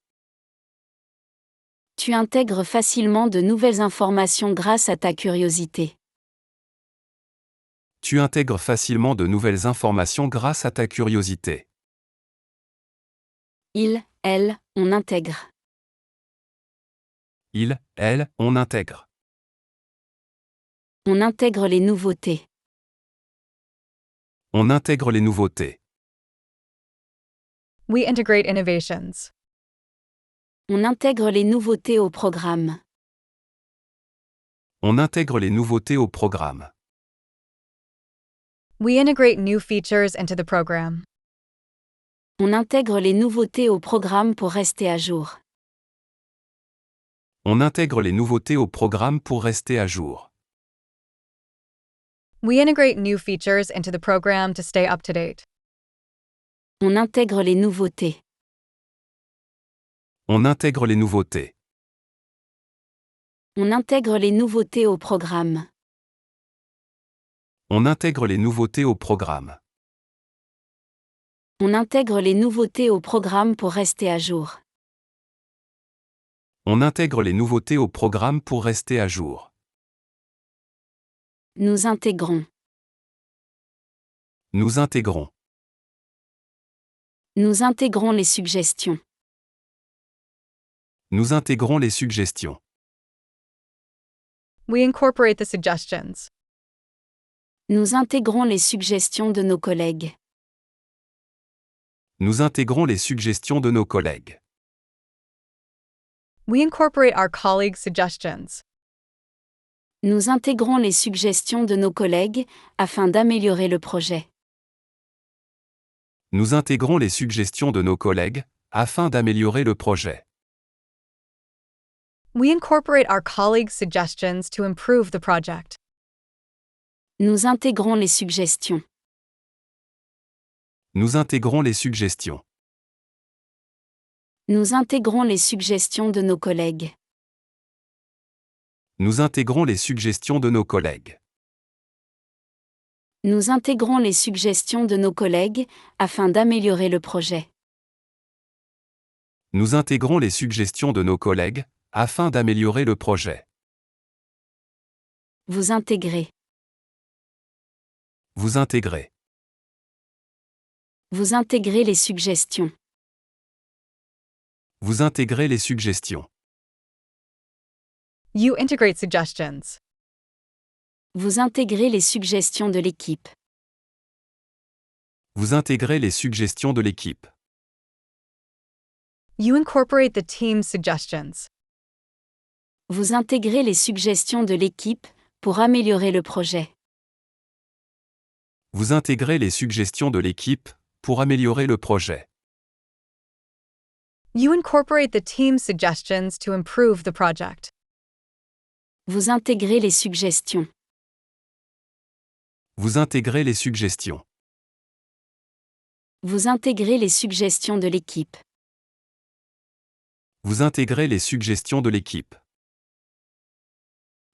Tu intègres facilement de nouvelles informations grâce à ta curiosité. Tu intègres facilement de nouvelles informations grâce à ta curiosité. Il, elle, on intègre. Il, elle, on intègre. On intègre les nouveautés. On intègre les nouveautés. We integrate innovations. On intègre les nouveautés au programme. On intègre les nouveautés au programme. We integrate new features into the program. On intègre les nouveautés au programme pour rester à jour. On intègre les nouveautés au programme pour rester à jour. We integrate new features into the program to stay up to date. On intègre les nouveautés. On intègre les nouveautés. On intègre les nouveautés au programme. On intègre les nouveautés au programme. On intègre les nouveautés au programme pour rester à jour. On intègre les nouveautés au programme pour rester à jour. Nous intégrons. Nous intégrons. Nous intégrons les suggestions. Nous intégrons les suggestions. We incorporate the suggestions. Nous intégrons les suggestions de nos collègues. Nous intégrons les suggestions de nos collègues. We incorporate our colleagues' suggestions. Nous intégrons les suggestions de nos collègues afin d'améliorer le projet. Nous intégrons les suggestions de nos collègues afin d'améliorer le projet. We incorporate our colleagues' suggestions to improve the project. Nous intégrons les suggestions. Nous intégrons les suggestions. Nous intégrons les suggestions de nos collègues. Nous intégrons les suggestions de nos collègues. Nous intégrons les suggestions de nos collègues afin d'améliorer le projet. Nous intégrons les suggestions de nos collègues afin d'améliorer le projet. Vous intégrez. Vous intégrez. Vous intégrez les suggestions. Vous intégrez les suggestions. You integrate suggestions. Vous intégrez les suggestions de l'équipe. Vous intégrez les suggestions de l'équipe. You incorporate the team's suggestions. Vous intégrez les suggestions de l'équipe pour améliorer le projet. Vous intégrez les suggestions de l'équipe pour améliorer le projet. You incorporate the team's suggestions to improve the project. Vous intégrez les suggestions. Vous intégrez les suggestions. Vous intégrez les suggestions de l'équipe. Vous intégrez les suggestions de l'équipe.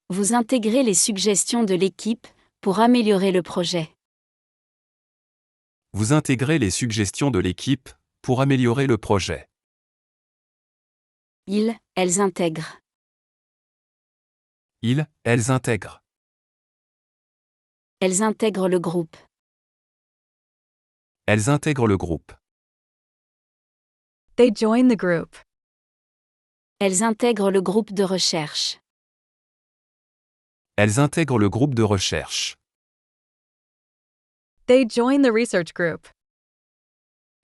Vous intégrez les suggestions de l'équipe pour améliorer le projet. Vous intégrez les suggestions de l'équipe pour améliorer le projet. Ils, elles intègrent. Ils, elles intègrent. Elles intègrent le groupe. Elles intègrent le groupe. They join the group. Elles intègrent le groupe de recherche. Elles intègrent le groupe de recherche. They join the research group.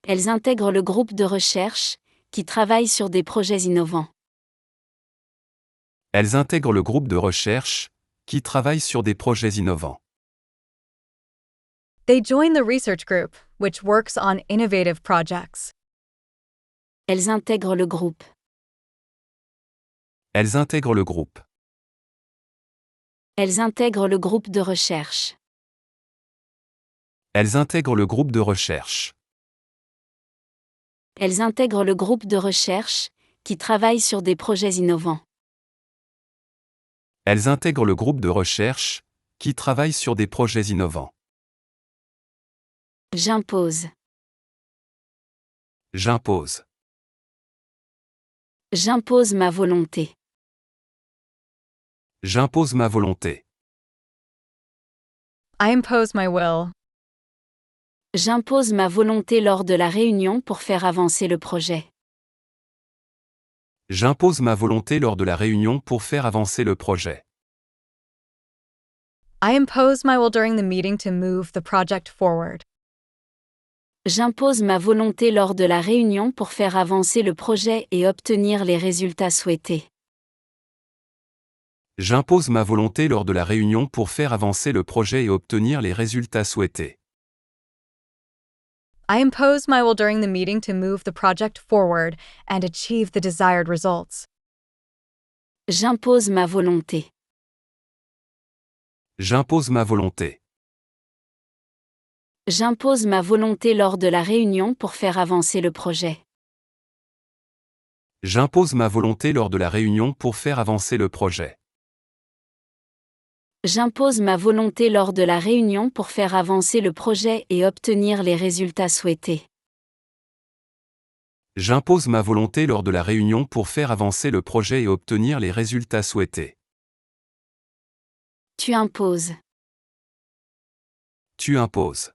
Elles intègrent le groupe de recherche qui travaille sur des projets innovants. Elles intègrent le groupe de recherche qui travaille sur des projets innovants. They join the research group, which works on innovative projects. Elles intègrent le groupe. Elles intègrent le groupe. Elles intègrent le groupe de recherche. Elles intègrent le groupe de recherche. Elles intègrent le groupe de recherche, qui travaille sur des projets innovants. Elles intègrent le groupe de recherche, qui travaille sur des projets innovants. J'impose. J'impose. J'impose ma volonté. J'impose ma volonté. I impose my will. J'impose ma volonté lors de la réunion pour faire avancer le projet. J'impose ma volonté lors de la réunion pour faire avancer le projet. I impose my will during the meeting to move the project forward. J'impose ma volonté lors de la réunion pour faire avancer le projet et obtenir les résultats souhaités. J'impose ma volonté lors de la réunion pour faire avancer le projet et obtenir les résultats souhaités. I impose my will during the meeting to move the project forward and achieve the desired results. J'impose ma volonté. J'impose ma volonté. J'impose ma volonté lors de la réunion pour faire avancer le projet. J'impose ma volonté lors de la réunion pour faire avancer le projet. J'impose ma volonté lors de la réunion pour faire avancer le projet et obtenir les résultats souhaités. J'impose ma volonté lors de la réunion pour faire avancer le projet et obtenir les résultats souhaités. Tu imposes. Tu imposes.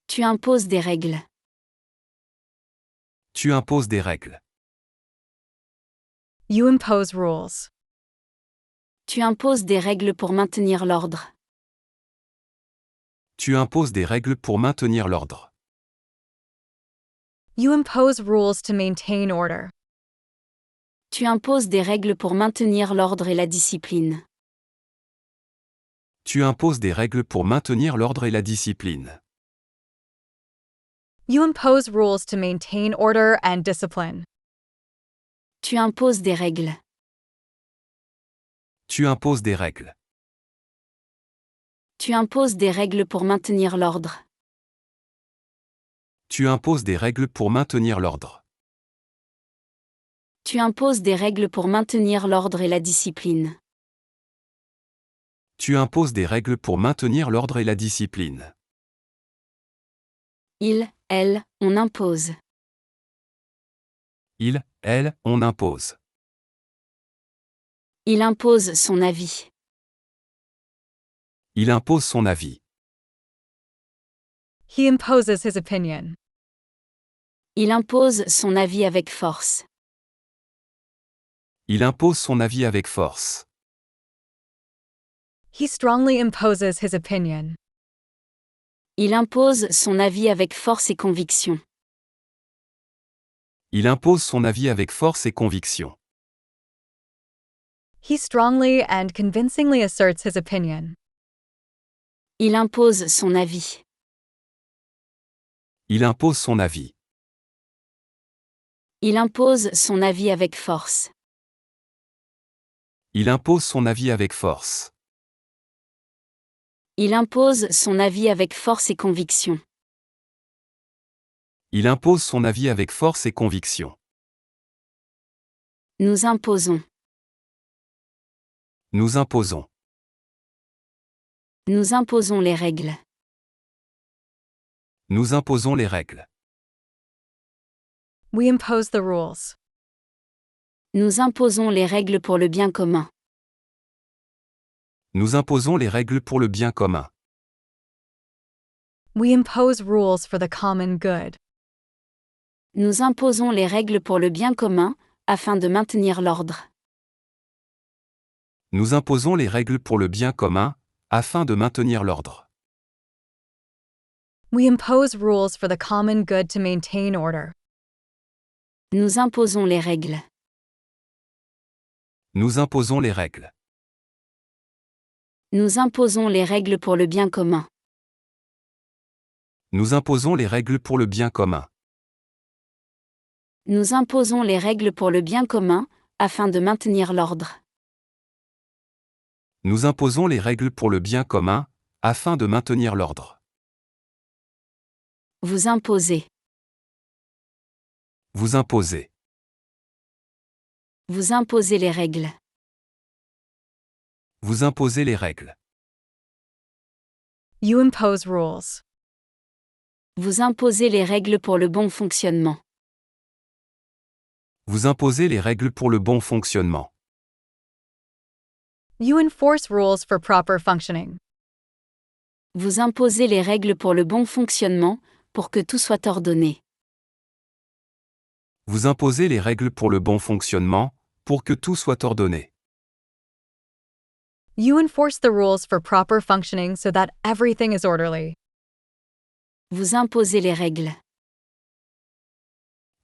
Tu imposes des règles. Tu imposes des règles. You impose rules. Tu imposes des règles pour maintenir l'ordre. Tu imposes des règles pour maintenir l'ordre. You impose rules to maintain order. Tu imposes des règles pour maintenir l'ordre et la discipline. Tu imposes des règles pour maintenir l'ordre et la discipline. You impose rules to maintain order and discipline. Tu imposes des règles. Tu imposes des règles. Tu imposes des règles pour maintenir l'ordre. Tu imposes des règles pour maintenir l'ordre. Tu imposes des règles pour maintenir l'ordre et la discipline. Tu imposes des règles pour maintenir l'ordre et la discipline. Il, elle, on impose. Il, elle, on impose. Il impose son avis. Il impose son avis. He imposes his opinion. Il impose son avis avec force. Il impose son avis avec force. He strongly imposes his opinion. Il impose son avis avec force et conviction. Il impose son avis avec force et conviction. He strongly and convincingly asserts his opinion. Il impose son avis. Il impose son avis. Il impose son avis avec force. Il impose son avis avec force. Il impose son avis avec force et conviction. Il impose son avis avec force et conviction. Nous imposons. Nous imposons. Nous imposons les règles. Nous imposons les règles. We impose the rules. Nous imposons les règles pour le bien commun. Nous imposons les règles pour le bien commun. We impose rules for the common good. Nous imposons les règles pour le bien commun, afin de maintenir l'ordre. Nous imposons les règles pour le bien commun, afin de maintenir l'ordre. We impose rules for the common good to maintain order. Nous imposons les règles. Nous imposons les règles. Nous imposons les règles pour le bien commun. Nous imposons les règles pour le bien commun. Nous imposons les règles pour le bien commun, afin de maintenir l'ordre. Nous imposons les règles pour le bien commun, afin de maintenir l'ordre. Vous imposez. Vous imposez. Vous imposez les règles. Vous imposez les règles. You impose rules. Vous imposez les règles pour le bon fonctionnement. Vous imposez les règles pour le bon fonctionnement. You enforce rules for proper functioning. Vous imposez les règles pour le bon fonctionnement, pour que tout soit ordonné. Vous imposez les règles pour le bon fonctionnement, pour que tout soit ordonné. You enforce the rules for proper functioning so that everything is orderly. Vous imposez les règles.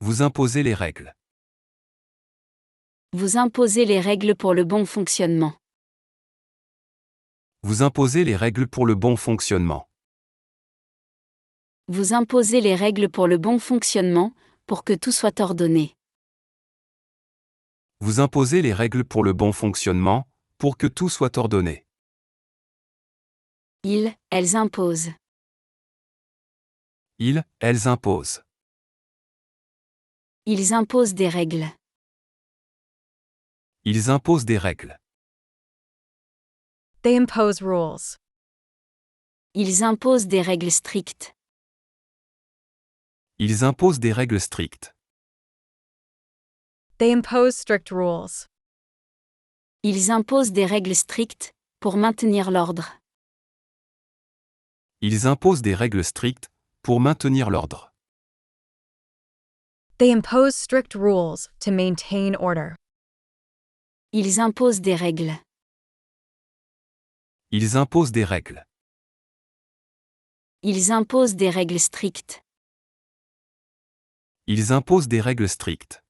Vous imposez les règles. Vous imposez les règles pour le bon fonctionnement. Vous imposez les règles pour le bon fonctionnement. Vous imposez les règles pour le bon fonctionnement, pour que tout soit ordonné. Vous imposez les règles pour le bon fonctionnement, pour que tout soit ordonné. Elles imposent. Elles imposent. Ils imposent des règles. Ils imposent des règles. They impose rules. Ils imposent des règles strictes. Ils imposent des règles strictes. They impose strict rules. Ils imposent des règles strictes, pour maintenir l'ordre. Ils imposent des règles strictes, pour maintenir l'ordre. They impose strict rules to maintain order. Ils imposent des règles. Ils imposent des règles. Ils imposent des règles strictes. Ils imposent des règles strictes.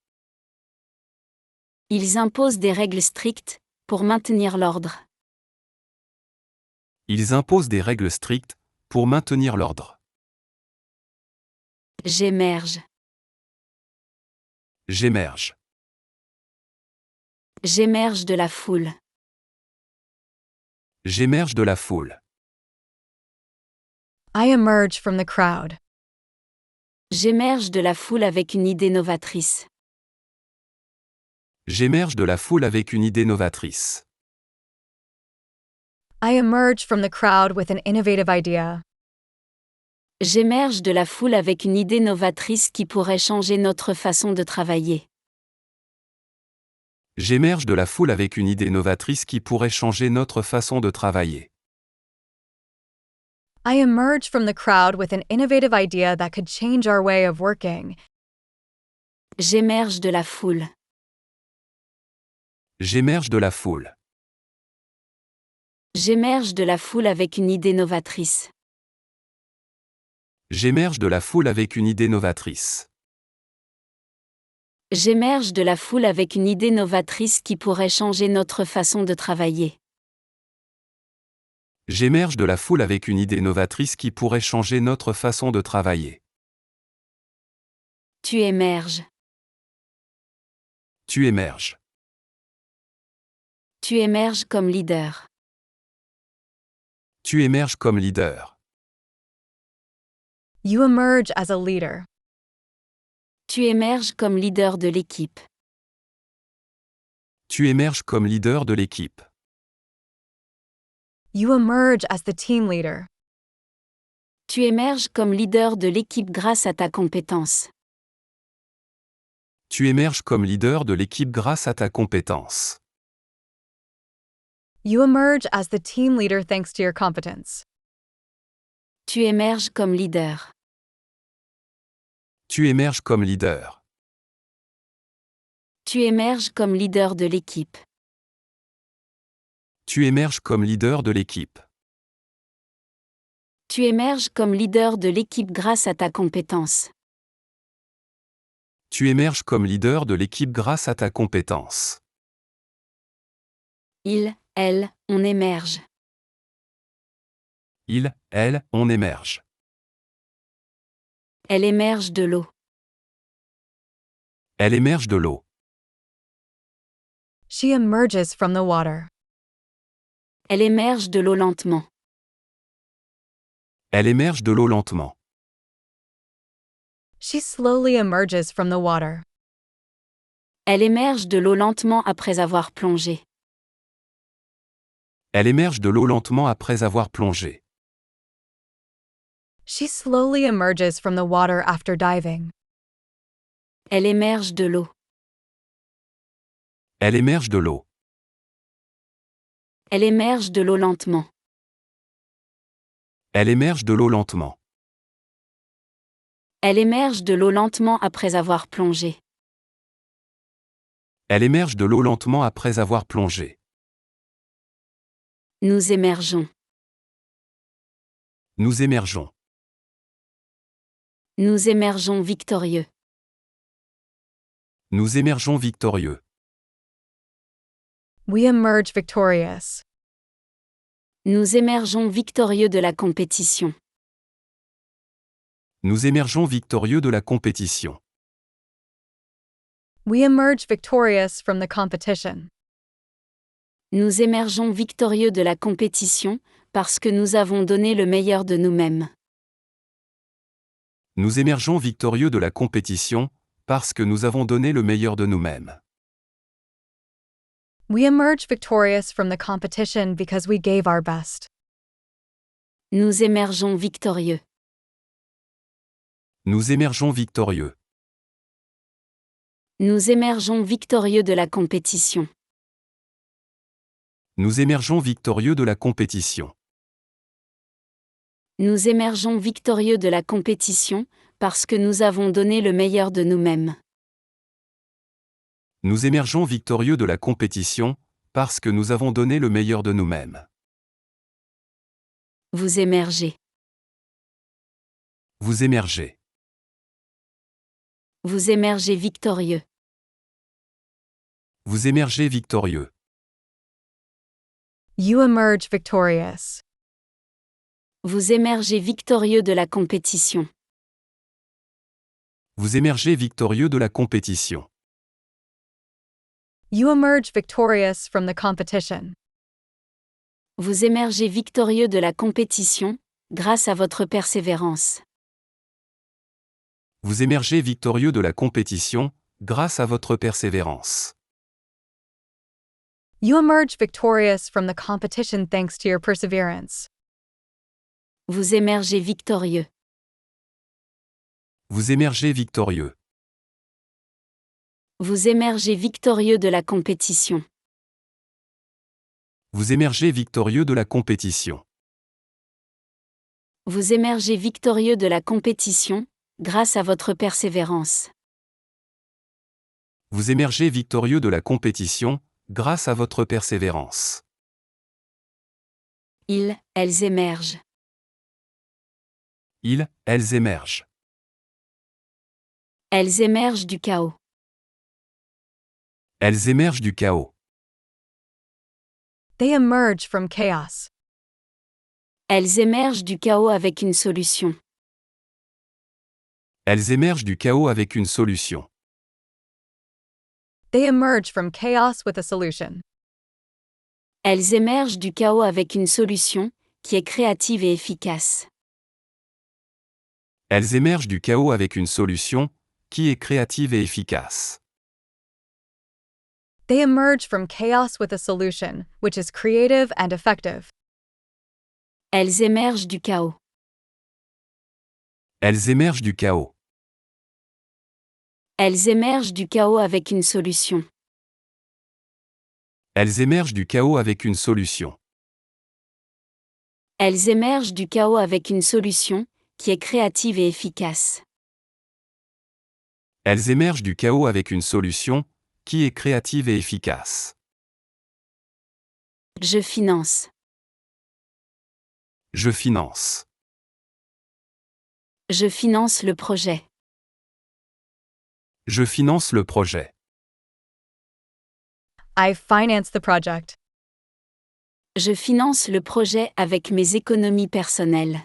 Ils imposent des règles strictes, pour maintenir l'ordre. Ils imposent des règles strictes, pour maintenir l'ordre. J'émerge. J'émerge. J'émerge de la foule. J'émerge de la foule. I emerge from the crowd. J'émerge de la foule avec une idée novatrice. J'émerge de la foule avec une idée novatrice. I emerge from the crowd with an innovative idea. J'émerge de la foule avec une idée novatrice qui pourrait changer notre façon de travailler. J'émerge de la foule avec une idée novatrice qui pourrait changer notre façon de travailler. I emerge from the crowd with an innovative idea that could change our way of working. J'émerge de la foule. J'émerge de la foule. J'émerge de la foule avec une idée novatrice. J'émerge de la foule avec une idée novatrice. J'émerge de la foule avec une idée novatrice qui pourrait changer notre façon de travailler. J'émerge de la foule avec une idée novatrice qui pourrait changer notre façon de travailler. Tu émerges. Tu émerges. Tu émerges comme leader. Tu émerges comme leader. You emerge as a leader. Tu émerges comme leader de l'équipe. Tu émerges comme leader de l'équipe. You emerge as the team leader. Tu émerges comme leader de l'équipe grâce à ta compétence. Tu émerges comme leader de l'équipe grâce à ta compétence. You emerge as the team leader thanks to your competence. Tu émerges comme leader. Tu émerges comme leader. Tu émerges comme leader de l'équipe. Tu émerges comme leader de l'équipe. Tu émerges comme leader de l'équipe grâce à ta compétence. Tu émerges comme leader de l'équipe grâce à ta compétence. Elle, on émerge. Elle, on émerge. Elle émerge de l'eau. Elle émerge de l'eau. She emerges from the water. Elle émerge de l'eau lentement. Elle émerge de l'eau lentement. She slowly emerges from the water. Elle émerge de l'eau lentement après avoir plongé. Elle émerge de l'eau lentement après avoir plongé. She slowly emerges from the water after diving. Elle émerge de l'eau. Elle émerge de l'eau. Elle émerge de l'eau lentement. Elle émerge de l'eau lentement. Elle émerge de l'eau lentement après avoir plongé. Elle émerge de l'eau lentement après avoir plongé. Nous émergeons. Nous émergeons. Nous émergeons victorieux. Nous émergeons victorieux. We emerge victorious. Nous émergeons victorieux de la compétition. Nous émergeons victorieux de la compétition. We emerge victorious from the competition. Nous émergeons victorieux de la compétition parce que nous avons donné le meilleur de nous-mêmes. Nous émergeons victorieux de la compétition parce que nous avons donné le meilleur de nous-mêmes. We emerge victorious from the competition because we gave our best. Nous émergeons victorieux. Nous émergeons victorieux. Nous émergeons victorieux de la compétition. Nous émergeons victorieux de la compétition. Nous émergeons victorieux de la compétition parce que nous avons donné le meilleur de nous-mêmes. Nous émergeons victorieux de la compétition parce que nous avons donné le meilleur de nous-mêmes. Vous émergez. Vous émergez. Vous émergez victorieux. Vous émergez victorieux. You emerge victorious. Vous émergez victorieux de la compétition. Vous émergez victorieux de la compétition. You emerge victorious from the competition. Vous émergez victorieux de la compétition grâce à votre persévérance. Vous émergez victorieux de la compétition grâce à votre persévérance. You emerge victorious from the competition thanks to your perseverance. Vous émergez victorieux. Vous émergez victorieux. Vous émergez victorieux de la compétition. Vous émergez victorieux de la compétition. Vous émergez victorieux de la compétition grâce à votre persévérance. Vous émergez victorieux de la compétition grâce à votre persévérance. Elles émergent. Elles émergent. Elles émergent du chaos. Elles émergent du chaos. They emerge from chaos. Elles émergent du chaos avec une solution. Elles émergent du chaos avec une solution. They emerge from chaos with a solution. Elles émergent du chaos avec une solution qui est créative et efficace. Elles émergent du chaos avec une solution qui est créative et efficace. They emerge from chaos with a solution, which is creative and effective. Elles émergent du chaos. Elles émergent du chaos. Elles émergent du chaos avec une solution. Elles émergent du chaos avec une solution. Elles émergent du chaos avec une solution qui est créative et efficace. Elles émergent du chaos avec une solution qui est créative et efficace. Je finance. Je finance. Je finance le projet. Je finance le projet. I finance the project. Je finance le projet avec mes économies personnelles.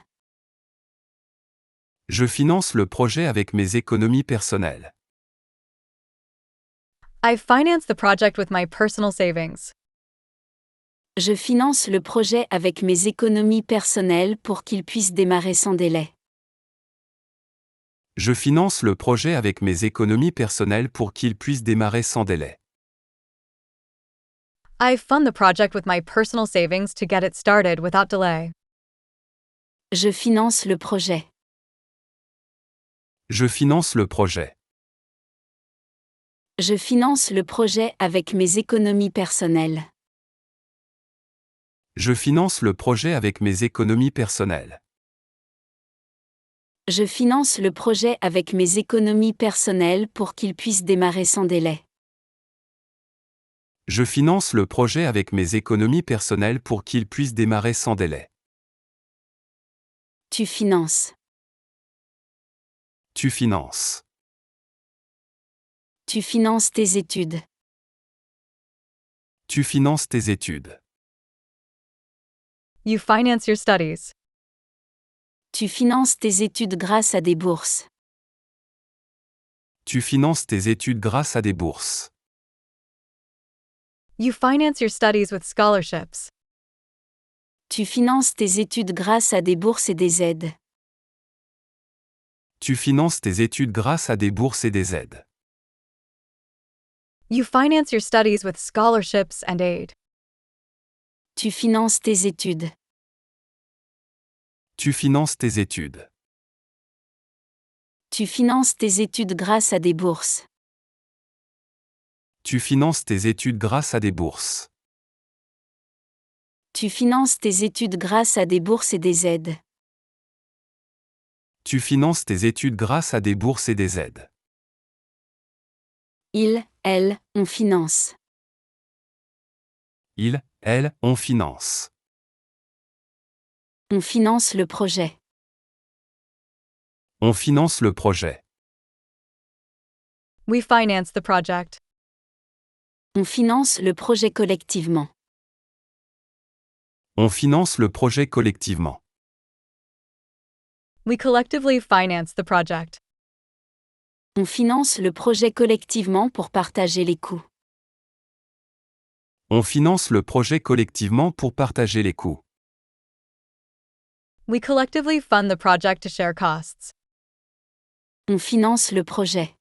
Je finance le projet avec mes économies personnelles. I finance the project with my personal savings. Je finance le projet avec mes économies personnelles pour qu'il puisse démarrer sans délai. Je finance le projet avec mes économies personnelles pour qu'il puisse démarrer sans délai. I fund the project with my personal savings to get it started without delay. Je finance le projet. Je finance le projet. Je finance le projet avec mes économies personnelles. Je finance le projet avec mes économies personnelles. Je finance le projet avec mes économies personnelles pour qu'il puisse démarrer sans délai. Je finance le projet avec mes économies personnelles pour qu'il puisse démarrer sans délai. Tu finances. Tu finances. Tu finances tes études. Tu finances tes études. You finance your studies. Tu finances tes études grâce à des bourses. Tu finances tes études grâce à des bourses. You finance your studies with scholarships. Tu finances tes études grâce à des bourses et des aides. Tu finances tes études grâce à des bourses et des aides. You finance your studies with scholarships and aid. Tu finances tes études. Tu finances tes études. Tu finances tes études grâce à des bourses. Tu finances tes études grâce à des bourses. Tu finances tes études grâce à des bourses et des aides. Tu finances tes études grâce à des bourses et des aides. Il, elle, on finance. Il, elle, on finance. On finance le projet. On finance le projet. We finance the project. On finance le projet collectivement. On finance le projet collectivement. We collectively finance the project. On finance le projet collectivement pour partager les coûts. On finance le projet collectivement pour partager les coûts. We collectively fund the project to share costs. On finance le projet.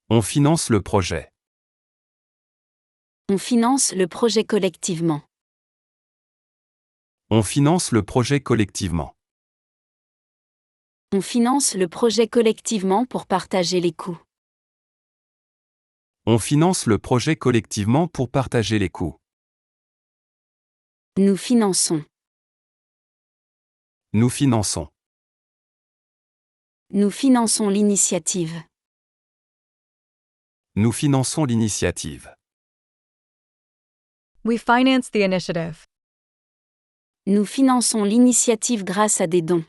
On finance le projet. On finance le projet collectivement. On finance le projet collectivement. On finance le projet collectivement pour partager les coûts. On finance le projet collectivement pour partager les coûts. Nous finançons. Nous finançons. Nous finançons l'initiative. Nous finançons l'initiative. We finance the initiative. Nous finançons l'initiative grâce à des dons.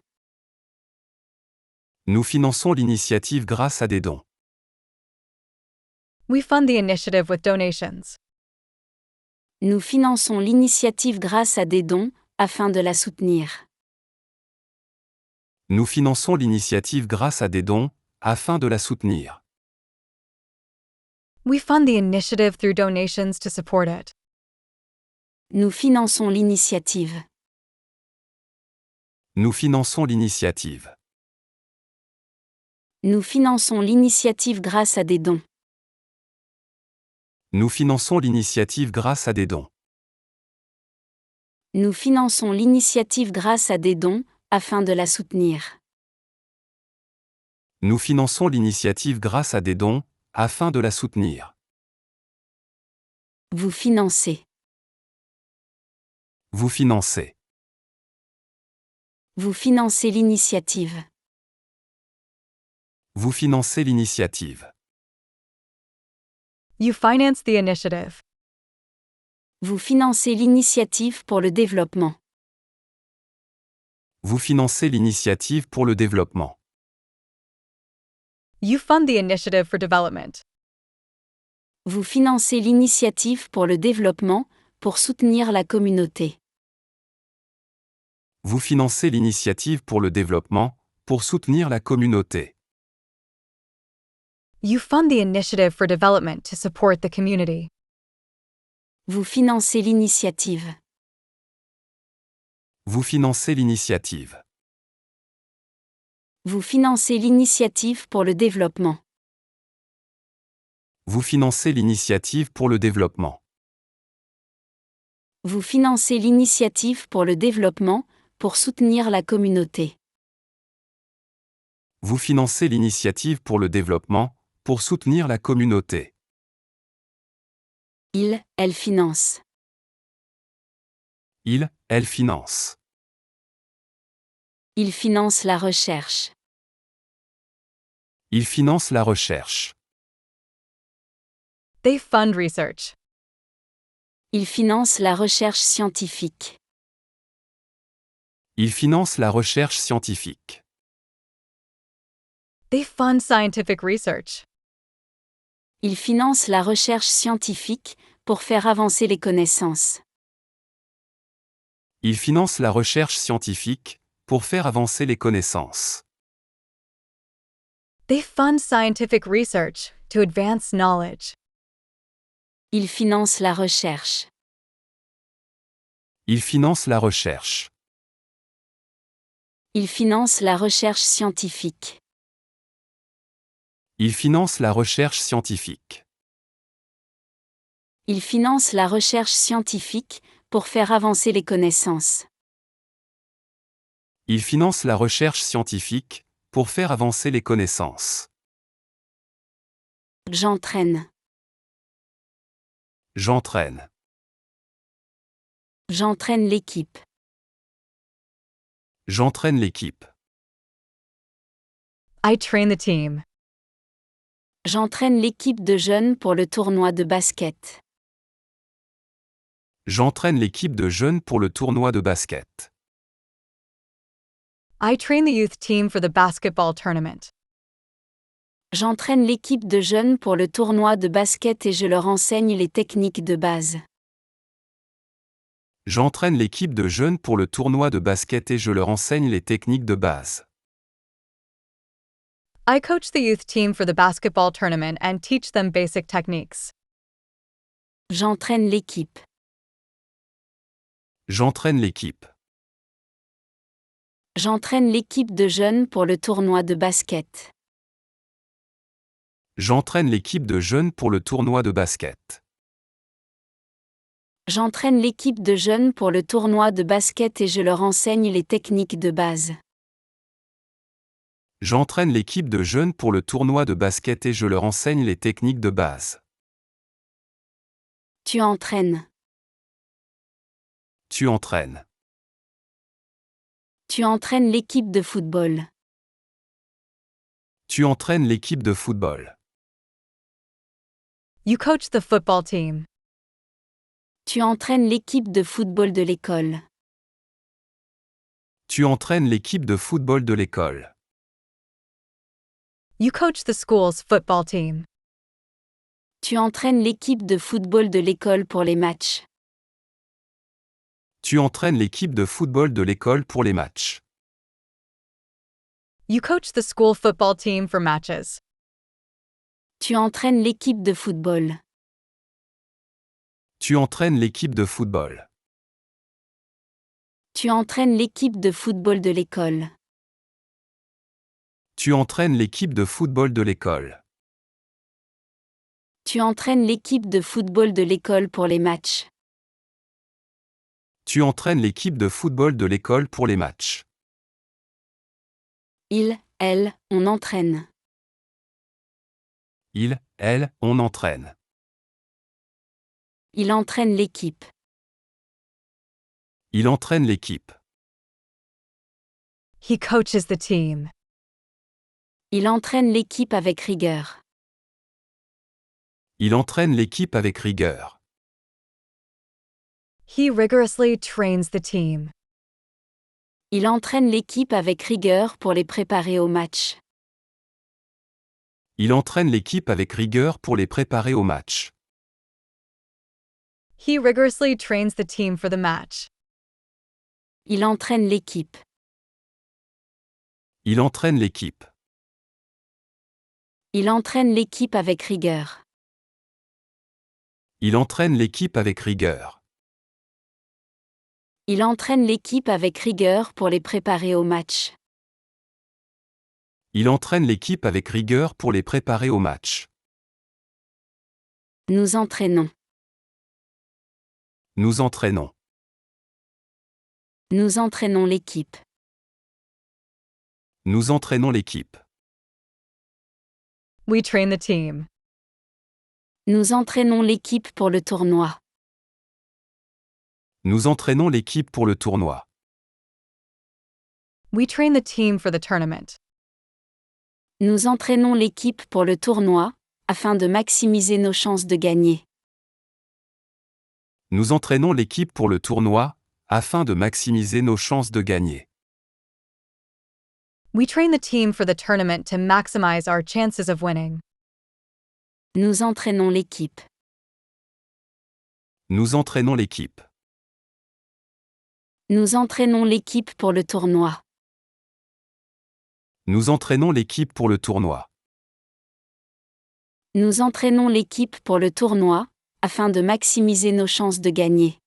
Nous finançons l'initiative grâce à des dons. We fund the initiative with donations. Nous finançons l'initiative grâce à des dons, afin de la soutenir. Nous finançons l'initiative grâce à des dons, afin de la soutenir. We fund the initiative through donations to support it. Nous finançons l'initiative. Nous finançons l'initiative. Nous finançons l'initiative grâce à des dons. Nous finançons l'initiative grâce à des dons. Nous finançons l'initiative grâce à des dons, afin de la soutenir. Nous finançons l'initiative grâce à des dons, afin de la soutenir. Vous financez. Vous financez. Vous financez l'initiative. Vous financez l'initiative. You finance the initiative. Vous financez l'initiative pour le développement. Vous financez l'initiative pour le développement. You fund the initiative for development. Vous financez l'initiative pour le développement, pour soutenir la communauté. Vous financez l'initiative pour le développement, pour soutenir la communauté. You fund the initiative for development to support the community. Vous financez l'initiative. Vous financez l'initiative. Vous financez l'initiative pour le développement. Vous financez l'initiative pour le développement. Vous financez l'initiative pour le développement, pour soutenir la communauté. Vous financez l'initiative pour le développement, pour soutenir la communauté. Elle finance. Elle finance. Il finance la recherche. Il finance la recherche. They fund research. Il finance la recherche scientifique. Il finance la recherche scientifique. They fund scientific research. Il finance la recherche scientifique, pour faire avancer les connaissances. Il finance la recherche scientifique, pour faire avancer les connaissances. They fund scientific research to advance knowledge. Il finance la recherche. Il finance la recherche. Il finance la recherche scientifique. Il finance la recherche scientifique. Il finance la recherche scientifique, pour faire avancer les connaissances. Il finance la recherche scientifique, pour faire avancer les connaissances. J'entraîne. J'entraîne. J'entraîne l'équipe. J'entraîne l'équipe. I train the team. J'entraîne l'équipe de jeunes pour le tournoi de basket. J'entraîne l'équipe de jeunes pour le tournoi de basket. I train the youth team for the basketball tournament. J'entraîne l'équipe de jeunes pour le tournoi de basket et je leur enseigne les techniques de base. J'entraîne l'équipe de jeunes pour le tournoi de basket et je leur enseigne les techniques de base. I coach the youth team for the basketball tournament and teach them basic techniques. J'entraîne l'équipe. J'entraîne l'équipe. J'entraîne l'équipe de jeunes pour le tournoi de basket. J'entraîne l'équipe de jeunes pour le tournoi de basket. J'entraîne l'équipe de jeunes pour le tournoi de basket et je leur enseigne les techniques de base. J'entraîne l'équipe de jeunes pour le tournoi de basket et je leur enseigne les techniques de base. Tu entraînes. Tu entraînes. Tu entraînes l'équipe de football. Tu entraînes l'équipe de football. You coach the football team. Tu entraînes l'équipe de football de l'école. Tu entraînes l'équipe de football de l'école. You coach the school's football team. Tu entraînes l'équipe de football de l'école pour les matchs. Tu entraînes l'équipe de football de l'école pour les matchs. You coach the school football team for matches. Tu entraînes l'équipe de football. Tu entraînes l'équipe de football. Tu entraînes l'équipe de football de l'école. Tu entraînes l'équipe de football de l'école. Tu entraînes l'équipe de football de l'école pour les matchs. Tu entraînes l'équipe de football de l'école pour les matchs. Elle, on entraîne. Elle, on entraîne. Il entraîne l'équipe. Il entraîne l'équipe. He coaches the team. Il entraîne l'équipe avec rigueur. Il entraîne l'équipe avec rigueur. He rigorously trains the team. Il entraîne l'équipe avec rigueur pour les préparer au match. Il entraîne l'équipe avec rigueur pour les préparer au match. He rigorously trains the team for the match. Il entraîne l'équipe. Il entraîne l'équipe. Il entraîne l'équipe avec rigueur. Il entraîne l'équipe avec rigueur. Il entraîne l'équipe avec rigueur pour les préparer au match. Il entraîne l'équipe avec rigueur pour les préparer au match. Nous entraînons. Nous entraînons. Nous entraînons l'équipe. Nous entraînons l'équipe. We train the team. Nous entraînons l'équipe pour le tournoi. Nous entraînons l'équipe pour le tournoi. We train the team for the tournament. Nous entraînons l'équipe pour le tournoi, afin de maximiser nos chances de gagner. Nous entraînons l'équipe pour le tournoi, afin de maximiser nos chances de gagner. We train the team for the tournament to maximize our chances of winning. Nous entraînons l'équipe. Nous entraînons l'équipe. Nous entraînons l'équipe pour le tournoi. Nous entraînons l'équipe pour le tournoi. Nous entraînons l'équipe pour le tournoi, afin de maximiser nos chances de gagner.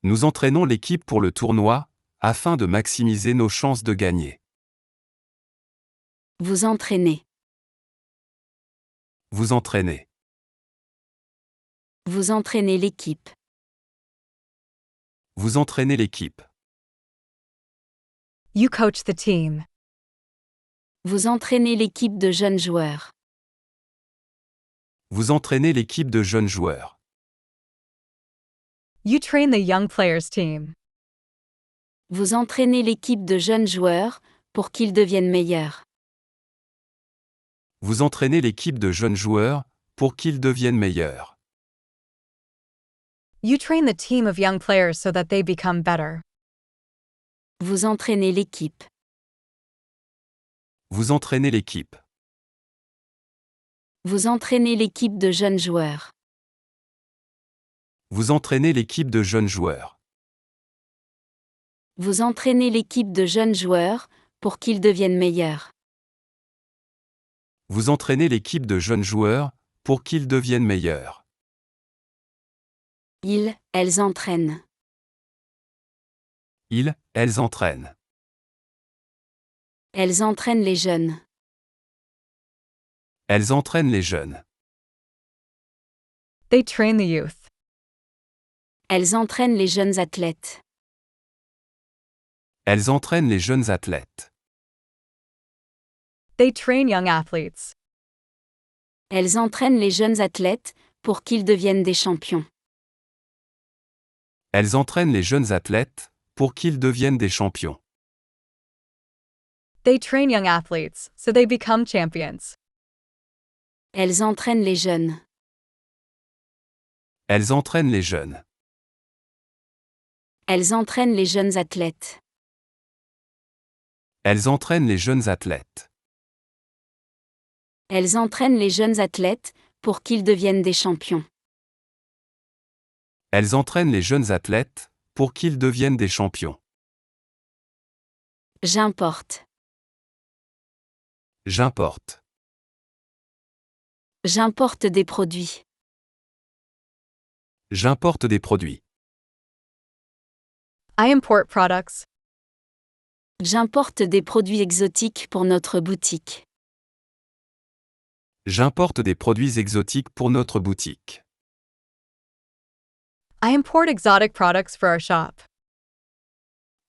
Nous entraînons l'équipe pour le tournoi, afin de maximiser nos chances de gagner. Vous entraînez. Vous entraînez. Vous entraînez l'équipe. Vous entraînez l'équipe. You coach the team. Vous entraînez l'équipe de jeunes joueurs. Vous entraînez l'équipe de jeunes joueurs. You train the young players team. Vous entraînez l'équipe de jeunes joueurs, pour qu'ils deviennent meilleurs. Vous entraînez l'équipe de jeunes joueurs, pour qu'ils deviennent meilleurs. You train the team of young players so that they become better. Vous entraînez l'équipe. Vous entraînez l'équipe. Vous entraînez l'équipe de jeunes joueurs. Vous entraînez l'équipe de jeunes joueurs. Vous entraînez l'équipe de jeunes joueurs, pour qu'ils deviennent meilleurs. Vous entraînez l'équipe de jeunes joueurs, pour qu'ils deviennent meilleurs. Elles entraînent. Elles entraînent. Elles entraînent les jeunes. Elles entraînent les jeunes. They train the youth. Elles entraînent les jeunes athlètes. Elles entraînent les jeunes athlètes. They train young athletes. Elles entraînent les jeunes athlètes, pour qu'ils deviennent des champions. Elles entraînent les jeunes athlètes, pour qu'ils deviennent des champions. They train young athletes, so they become champions. Elles entraînent les jeunes. Elles entraînent les jeunes. Elles entraînent les jeunes athlètes. Elles entraînent les jeunes athlètes. Elles entraînent les jeunes athlètes, pour qu'ils deviennent des champions. Elles entraînent les jeunes athlètes, pour qu'ils deviennent des champions. J'importe. J'importe. J'importe des produits. J'importe des produits. I import products. J'importe des produits exotiques pour notre boutique. J'importe des produits exotiques pour notre boutique. I import exotic products for our shop.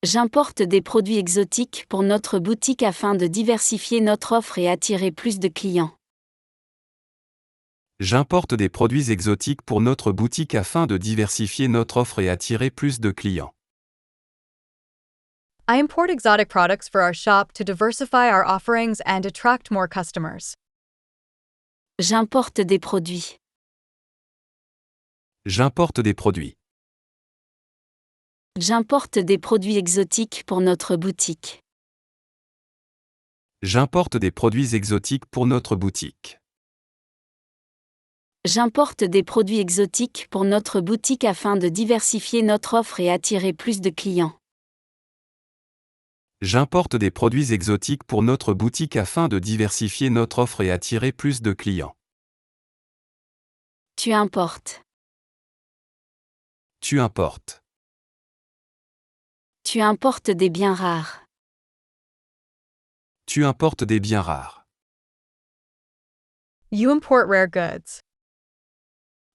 J'importe des produits exotiques pour notre boutique afin de diversifier notre offre et attirer plus de clients. J'importe des produits exotiques pour notre boutique afin de diversifier notre offre et attirer plus de clients. I import exotic products for our shop to diversify our offerings and attract more customers. J'importe des produits. J'importe des produits. J'importe des produits exotiques pour notre boutique. J'importe des produits exotiques pour notre boutique. J'importe des produits exotiques pour notre boutique afin de diversifier notre offre et attirer plus de clients. J'importe des produits exotiques pour notre boutique afin de diversifier notre offre et attirer plus de clients. Tu importes. Tu importes. Tu importes des biens rares. Tu importes des biens rares. You import rare goods.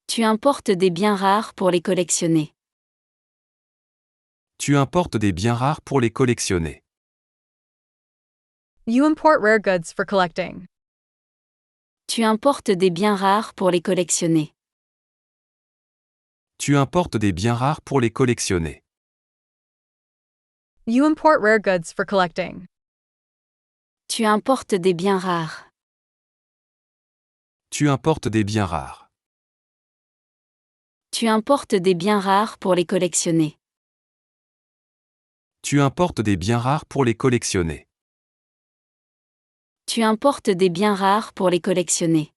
Tu importes des biens rares pour les collectionner. Tu importes des biens rares pour les collectionner. You import rare goods for collecting. Tu importes des biens rares pour les collectionner. Tu importes des biens rares pour les collectionner. You import rare goods for collecting. Tu importes des biens rares. Tu importes des biens rares. Tu importes des biens rares pour les collectionner. Tu importes des biens rares pour les collectionner. Tu importes des biens rares pour les collectionner.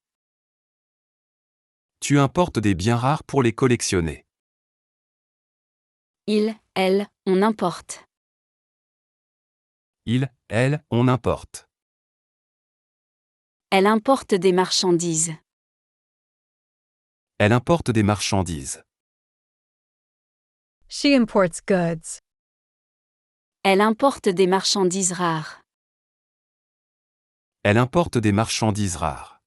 Tu importes des biens rares pour les collectionner. Elle, on importe. Il, elle, on importe. Elle importe des marchandises. Elle importe des marchandises. She imports goods. Elle importe des marchandises rares. Elle importe des marchandises rares.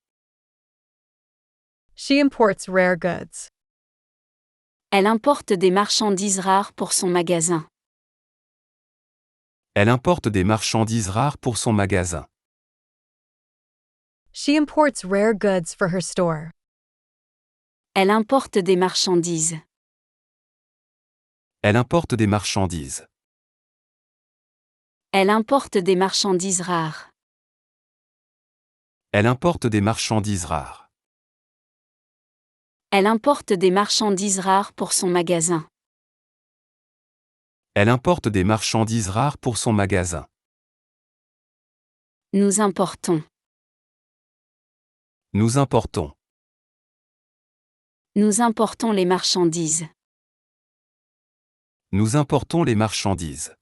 She imports rare goods. Elle importe des marchandises rares pour son magasin. Elle importe des marchandises rares pour son magasin. She imports rare goods for her store. Elle importe des marchandises. Elle importe des marchandises. Elle importe des marchandises rares. Elle importe des marchandises rares. Elle importe des marchandises rares pour son magasin. Elle importe des marchandises rares pour son magasin. Nous importons. Nous importons. Nous importons les marchandises. Nous importons les marchandises.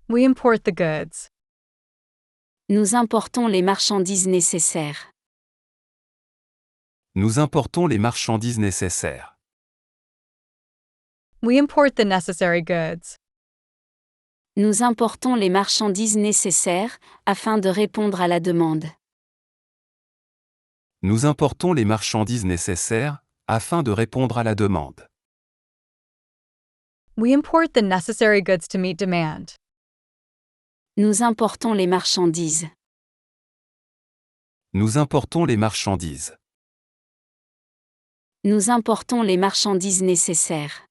We import the goods. Nous importons les marchandises nécessaires. Nous importons les marchandises nécessaires. We import the necessary goods. Nous importons les marchandises nécessaires afin de répondre à la demande. Nous importons les marchandises nécessaires afin de répondre à la demande. We import the necessary goods to meet demand. Nous importons les marchandises. Nous importons les marchandises. Nous importons les marchandises nécessaires.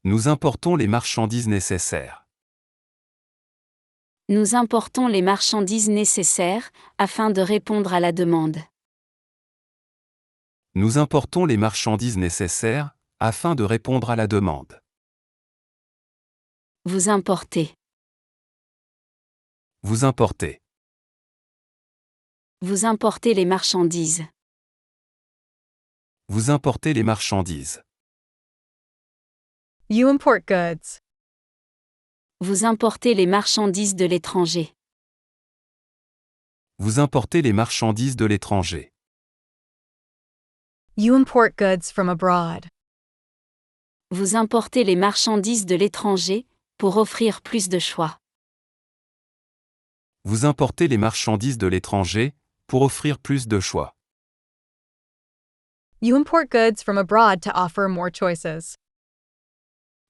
Nous importons les marchandises nécessaires. Nous importons les marchandises nécessaires afin de répondre à la demande. Nous importons les marchandises nécessaires afin de répondre à la demande. Vous importez. Vous importez. Vous importez les marchandises. Vous importez les marchandises. You import goods. Vous importez les marchandises de l'étranger. Vous importez les marchandises de l'étranger. You import goods from abroad. Vous importez les marchandises de l'étranger pour offrir plus de choix. Vous importez les marchandises de l'étranger pour offrir plus de choix. You import goods from abroad to offer more choices.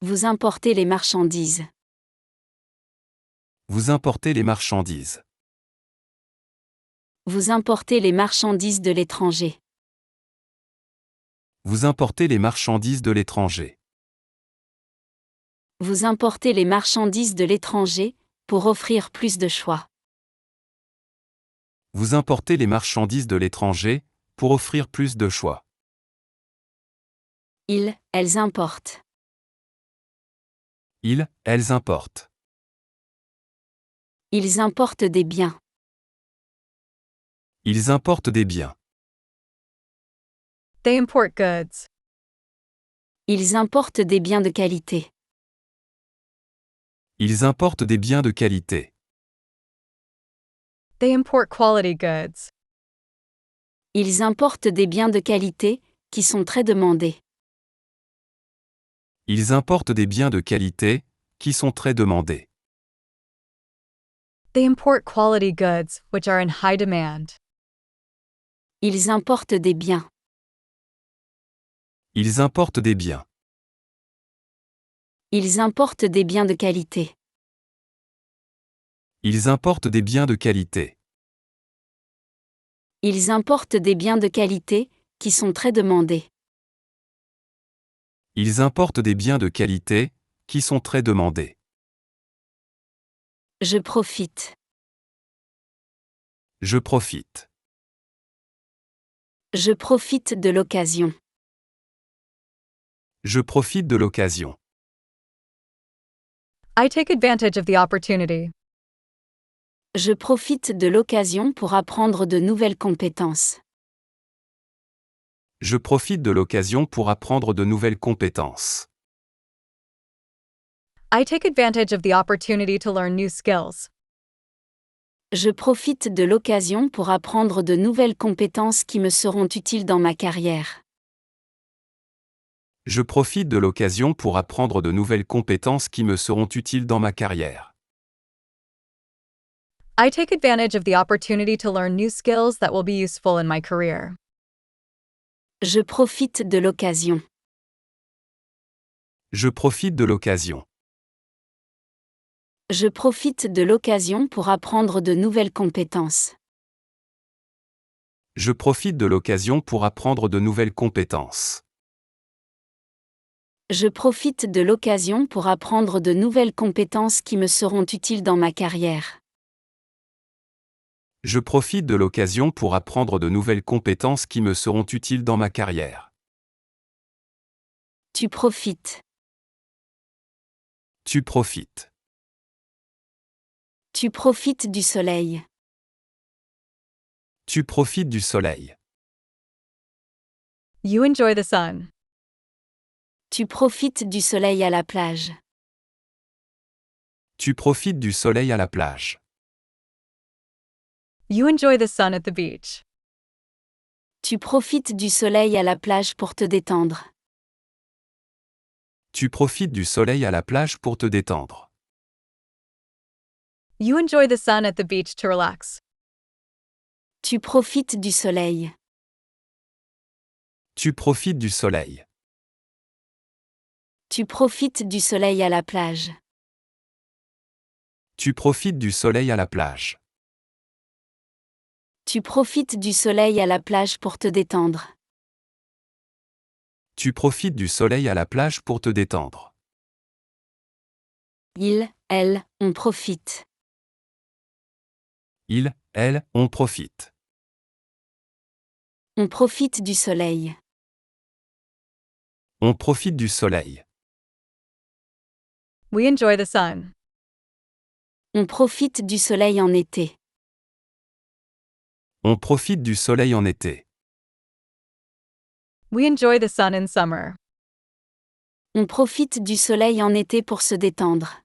Vous importez les marchandises. Vous importez les marchandises. Vous importez les marchandises de l'étranger. Vous importez les marchandises de l'étranger. Vous importez les marchandises de l'étranger pour offrir plus de choix. Vous importez les marchandises de l'étranger pour offrir plus de choix. Elles importent. Elles importent. Ils importent des biens. Ils importent des biens. They import goods. Ils importent des biens de qualité. Ils importent des biens de qualité. They import quality goods. Ils importent des biens de qualité, qui sont très demandés. Ils importent des biens de qualité, qui sont très demandés. They import quality goods, which are in high demand. Ils importent des biens. Ils importent des biens. Ils importent des biens de qualité. Ils importent des biens de qualité. Ils importent des biens de qualité, qui sont très demandés. Ils importent des biens de qualité, qui sont très demandés. Je profite. Je profite. Je profite de l'occasion. Je profite de l'occasion. I take advantage of the opportunity. Je profite de l'occasion pour apprendre de nouvelles compétences. Je profite de l'occasion pour apprendre de nouvelles compétences. I take advantage of the opportunity to learn new skills. Je profite de l'occasion pour apprendre de nouvelles compétences qui me seront utiles dans ma carrière. Je profite de l'occasion pour apprendre de nouvelles compétences qui me seront utiles dans ma carrière. I take advantage of the opportunity to learn new skills that will be useful in my career. Je profite de l'occasion. Je profite de l'occasion. Je profite de l'occasion pour apprendre de nouvelles compétences. Je profite de l'occasion pour apprendre de nouvelles compétences. Je profite de l'occasion pour apprendre de nouvelles compétences qui me seront utiles dans ma carrière. Je profite de l'occasion pour apprendre de nouvelles compétences qui me seront utiles dans ma carrière. Tu profites. Tu profites. Tu profites du soleil. Tu profites du soleil. You enjoy the sun. Tu profites du soleil à la plage. Tu profites du soleil à la plage. You enjoy the sun at the beach. Tu profites du soleil à la plage pour te détendre. Tu profites du soleil à la plage pour te détendre. You enjoy the sun at the beach to relax. Tu profites du soleil. Tu profites du soleil. Tu profites du soleil à la plage. Tu profites du soleil à la plage. Tu profites du soleil à la plage pour te détendre. Tu profites du soleil à la plage pour te détendre. Il, elle, on profite. Il, elle, on profite. On profite du soleil. On profite du soleil. We enjoy the sun. On profite du soleil en été. On profite du soleil en été. We enjoy the sun in summer. On profite du soleil en été pour se détendre.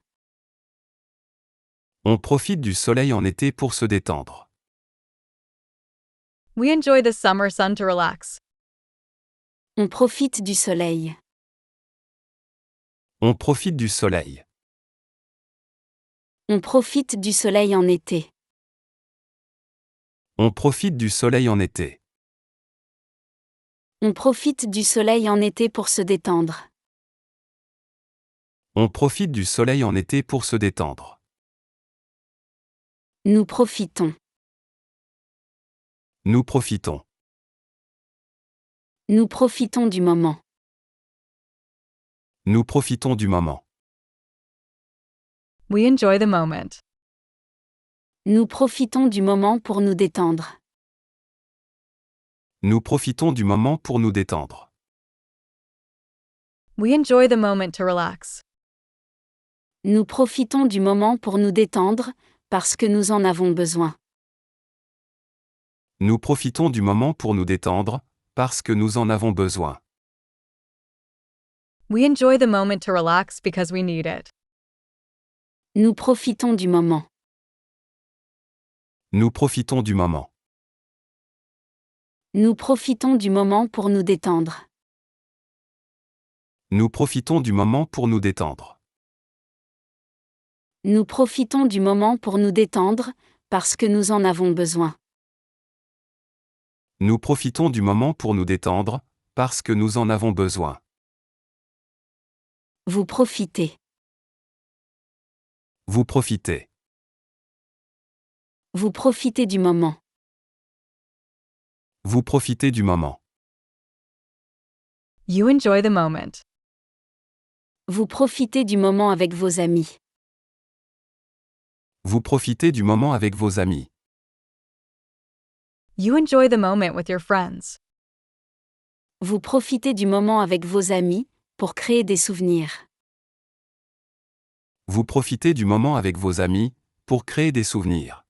On profite du soleil en été pour se détendre. We enjoy the summer sun to relax. On profite du soleil. On profite du soleil. On profite du soleil en été. On profite du soleil en été. On profite du soleil en été pour se détendre. On profite du soleil en été pour se détendre. Nous profitons. Nous profitons. Nous profitons du moment. Nous profitons du moment. We enjoy the moment. Nous profitons du moment pour nous détendre. Nous profitons du moment pour nous détendre. We enjoy the moment to relax. Nous profitons du moment pour nous détendre, parce que nous en avons besoin. Nous profitons du moment pour nous détendre, parce que nous en avons besoin. We enjoy the moment to relax because we need it. Nous profitons du moment. Nous profitons du moment. Nous profitons du moment pour nous détendre. Nous profitons du moment pour nous détendre. Nous profitons du moment pour nous détendre, parce que nous en avons besoin. Nous profitons du moment pour nous détendre, parce que nous en avons besoin. Vous profitez. Vous profitez. Vous profitez du moment. Vous profitez du moment. You enjoy the moment. Vous profitez du moment avec vos amis. Vous profitez du moment avec vos amis. You enjoy the moment with your friends. Vous profitez du moment avec vos amis, pour créer des souvenirs. Vous profitez du moment avec vos amis, pour créer des souvenirs.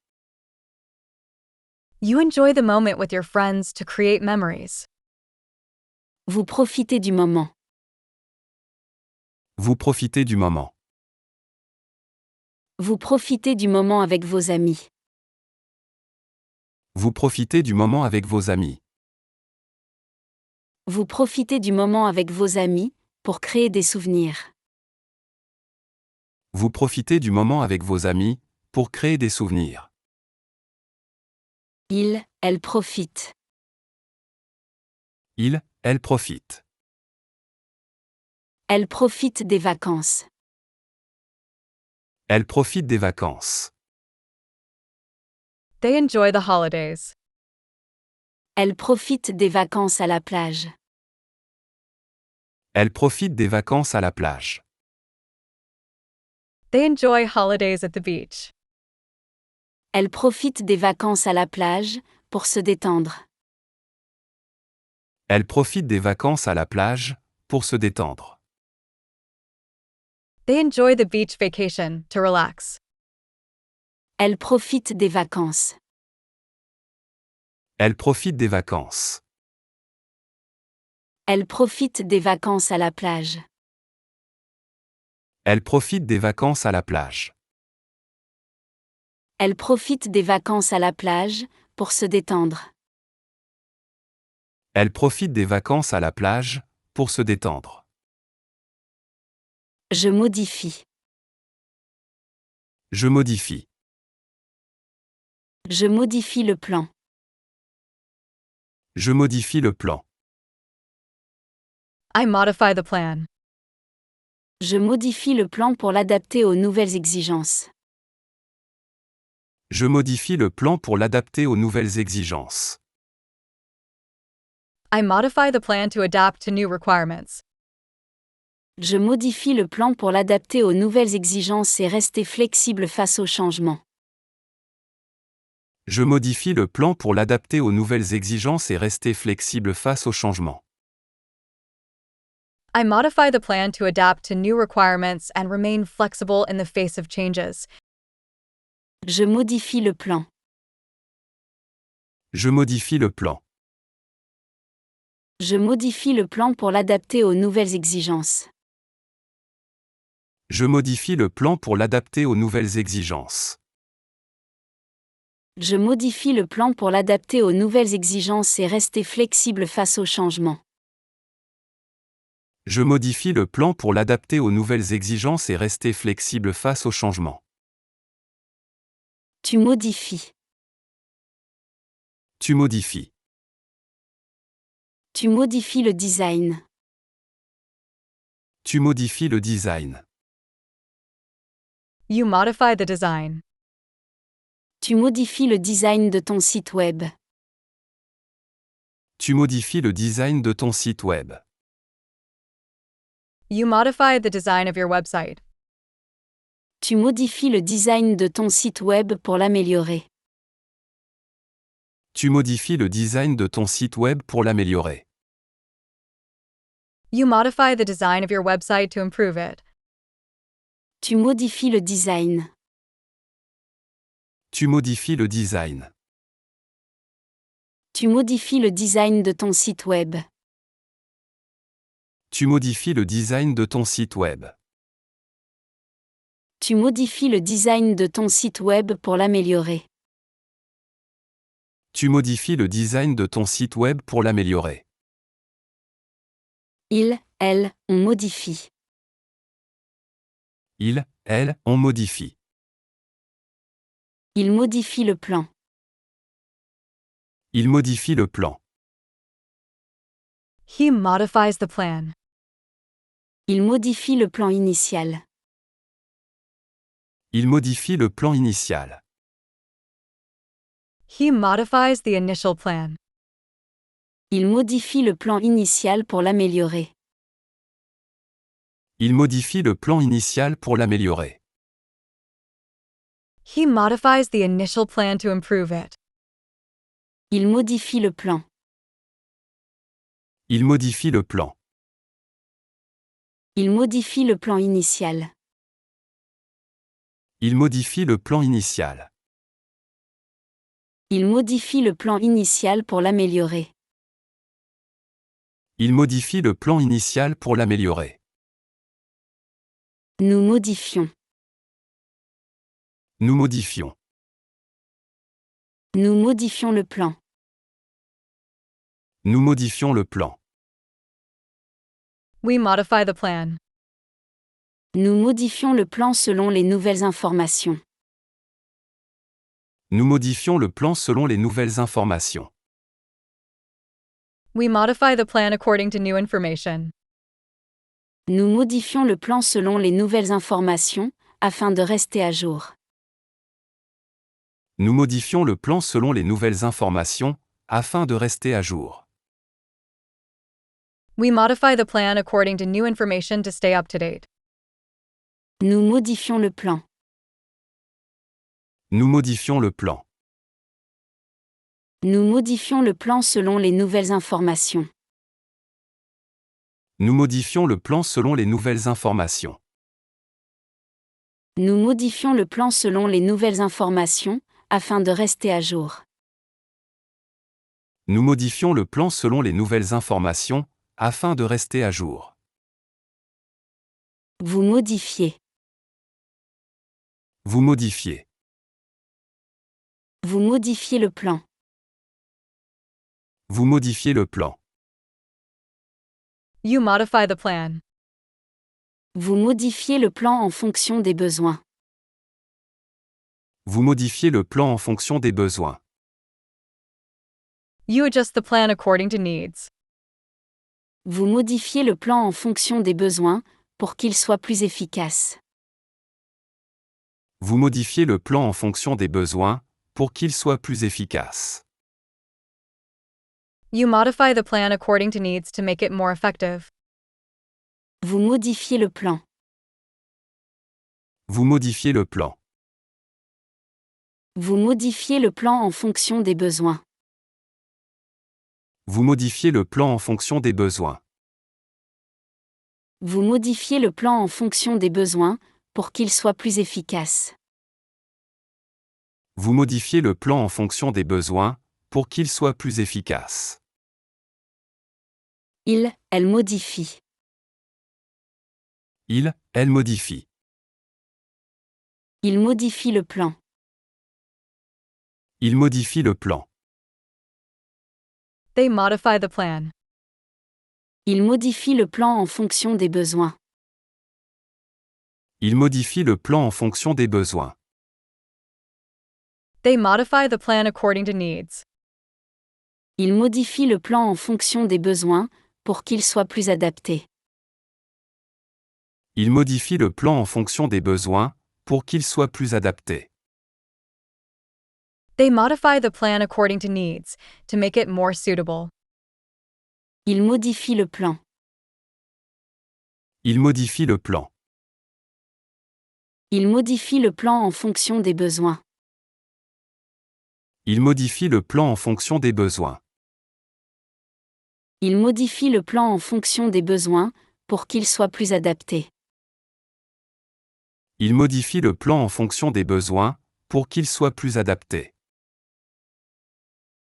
You enjoy the moment with your friends to create memories. Vous profitez du moment. Vous profitez du moment. Vous profitez du moment avec vos amis. Vous profitez du moment avec vos amis. Vous profitez du moment avec vos amis, pour créer des souvenirs. Vous profitez du moment avec vos amis, pour créer des souvenirs. Elle profite. Elle profite. Elle profite des vacances. Elle profite des vacances. They enjoy the holidays. Elle profite des vacances à la plage. Elle profite des vacances à la plage. They enjoy holidays at the beach. Elle profite des vacances à la plage, pour se détendre. Elle profite des vacances à la plage, pour se détendre. They enjoy the beach vacation to relax. Elle profite des vacances. Elle profite des vacances. Elle profite des vacances à la plage. Elle profite des vacances à la plage. Elle profite des vacances à la plage, pour se détendre. Elle profite des vacances à la plage, pour se détendre. Je modifie. Je modifie. Je modifie le plan. Je modifie le plan. I modify the plan. Je modifie le plan pour l'adapter aux nouvelles exigences. Je modifie le plan pour l'adapter aux nouvelles exigences. I modify the plan to adapt to new requirements. Je modifie le plan pour l'adapter aux nouvelles exigences et rester flexible face aux changements. Je modifie le plan pour l'adapter aux nouvelles exigences et rester flexible face aux changements. I modify the plan to adapt to new requirements and remain flexible in the face of changes. Je modifie le plan. Je modifie le plan. Je modifie le plan pour l'adapter aux nouvelles exigences. Je modifie le plan pour l'adapter aux nouvelles exigences. Je modifie le plan pour l'adapter aux nouvelles exigences et rester flexible face aux changements. Je modifie le plan pour l'adapter aux nouvelles exigences et rester flexible face aux changements. Tu modifies. Tu modifies. Tu modifies le design. Tu modifies le design. You modify the design. Tu modifies le design de ton site web. Tu modifies le design de ton site web. You modify the design of your website. Tu modifies le design de ton site web pour l'améliorer. Tu modifies le design de ton site web pour l'améliorer. You modify the design of your website to improve it. Tu modifies le design. Tu modifies le design. Tu modifies le design de ton site web. Tu modifies le design de ton site web. Tu modifies le design de ton site web pour l'améliorer. Tu modifies le design de ton site web pour l'améliorer. Il, elle, on modifie. Il, elle, on modifie. Il modifie le plan. Il modifie le plan. He modifies the plan. Il modifie le plan initial. Il modifie le plan initial. He modifies the initial plan. Il modifie le plan initial pour l'améliorer. Il modifie le plan initial pour l'améliorer. He modifies the initial plan to improve it. Il modifie le plan. Il modifie le plan. Il modifie le plan initial. Il modifie le plan initial. Il modifie le plan initial pour l'améliorer. Il modifie le plan initial pour l'améliorer. Nous modifions. Nous modifions. Nous modifions le plan. Nous modifions le plan. We modify the plan. Nous modifions le plan selon les nouvelles informations. Nous modifions le plan selon les nouvelles informations. We modify the plan according to new information. Nous modifions le plan selon les nouvelles informations, afin de rester à jour. Nous modifions le plan selon les nouvelles informations, afin de rester à jour. We modify the plan according to new information to stay up to date. Nous modifions le plan. Nous modifions le plan. Nous modifions le plan selon les nouvelles informations. Nous modifions le plan selon les nouvelles informations. Nous modifions le plan selon les nouvelles informations, afin de rester à jour. Nous modifions le plan selon les nouvelles informations, afin de rester à jour. Vous modifiez. Vous modifiez. Vous modifiez le plan. Vous modifiez le plan. You modify the plan. Vous modifiez le plan en fonction des besoins. Vous modifiez le plan en fonction des besoins. You adjust the plan according to needs. Vous modifiez le plan en fonction des besoins, pour qu'il soit plus efficace. Vous modifiez le plan en fonction des besoins, pour qu'il soit plus efficace. You modify the plan according to needs to make it more effective. Vous modifiez le plan. Vous modifiez le plan. Vous modifiez le plan en fonction des besoins. Vous modifiez le plan en fonction des besoins. Vous modifiez le plan en fonction des besoins, pour qu'il soit plus efficace. Vous modifiez le plan en fonction des besoins, pour qu'il soit plus efficace. Il, elle modifie. Il, elle modifie. Il modifie le plan. Il modifie le plan. They modify the plan. Il modifie le plan en fonction des besoins. Il modifie le plan en fonction des besoins. They modify the plan according to needs. Il modifie le plan en fonction des besoins, pour qu'il soit plus adapté. Il modifie le plan en fonction des besoins, pour qu'il soit plus adapté. They modify the plan according to needs, to make it more suitable. Il modifie le plan. Il modifie le plan. Il modifie le plan en fonction des besoins. Il modifie le plan en fonction des besoins. Il modifie le plan en fonction des besoins, pour qu'il soit plus adapté. Il modifie le plan en fonction des besoins, pour qu'il soit plus adapté.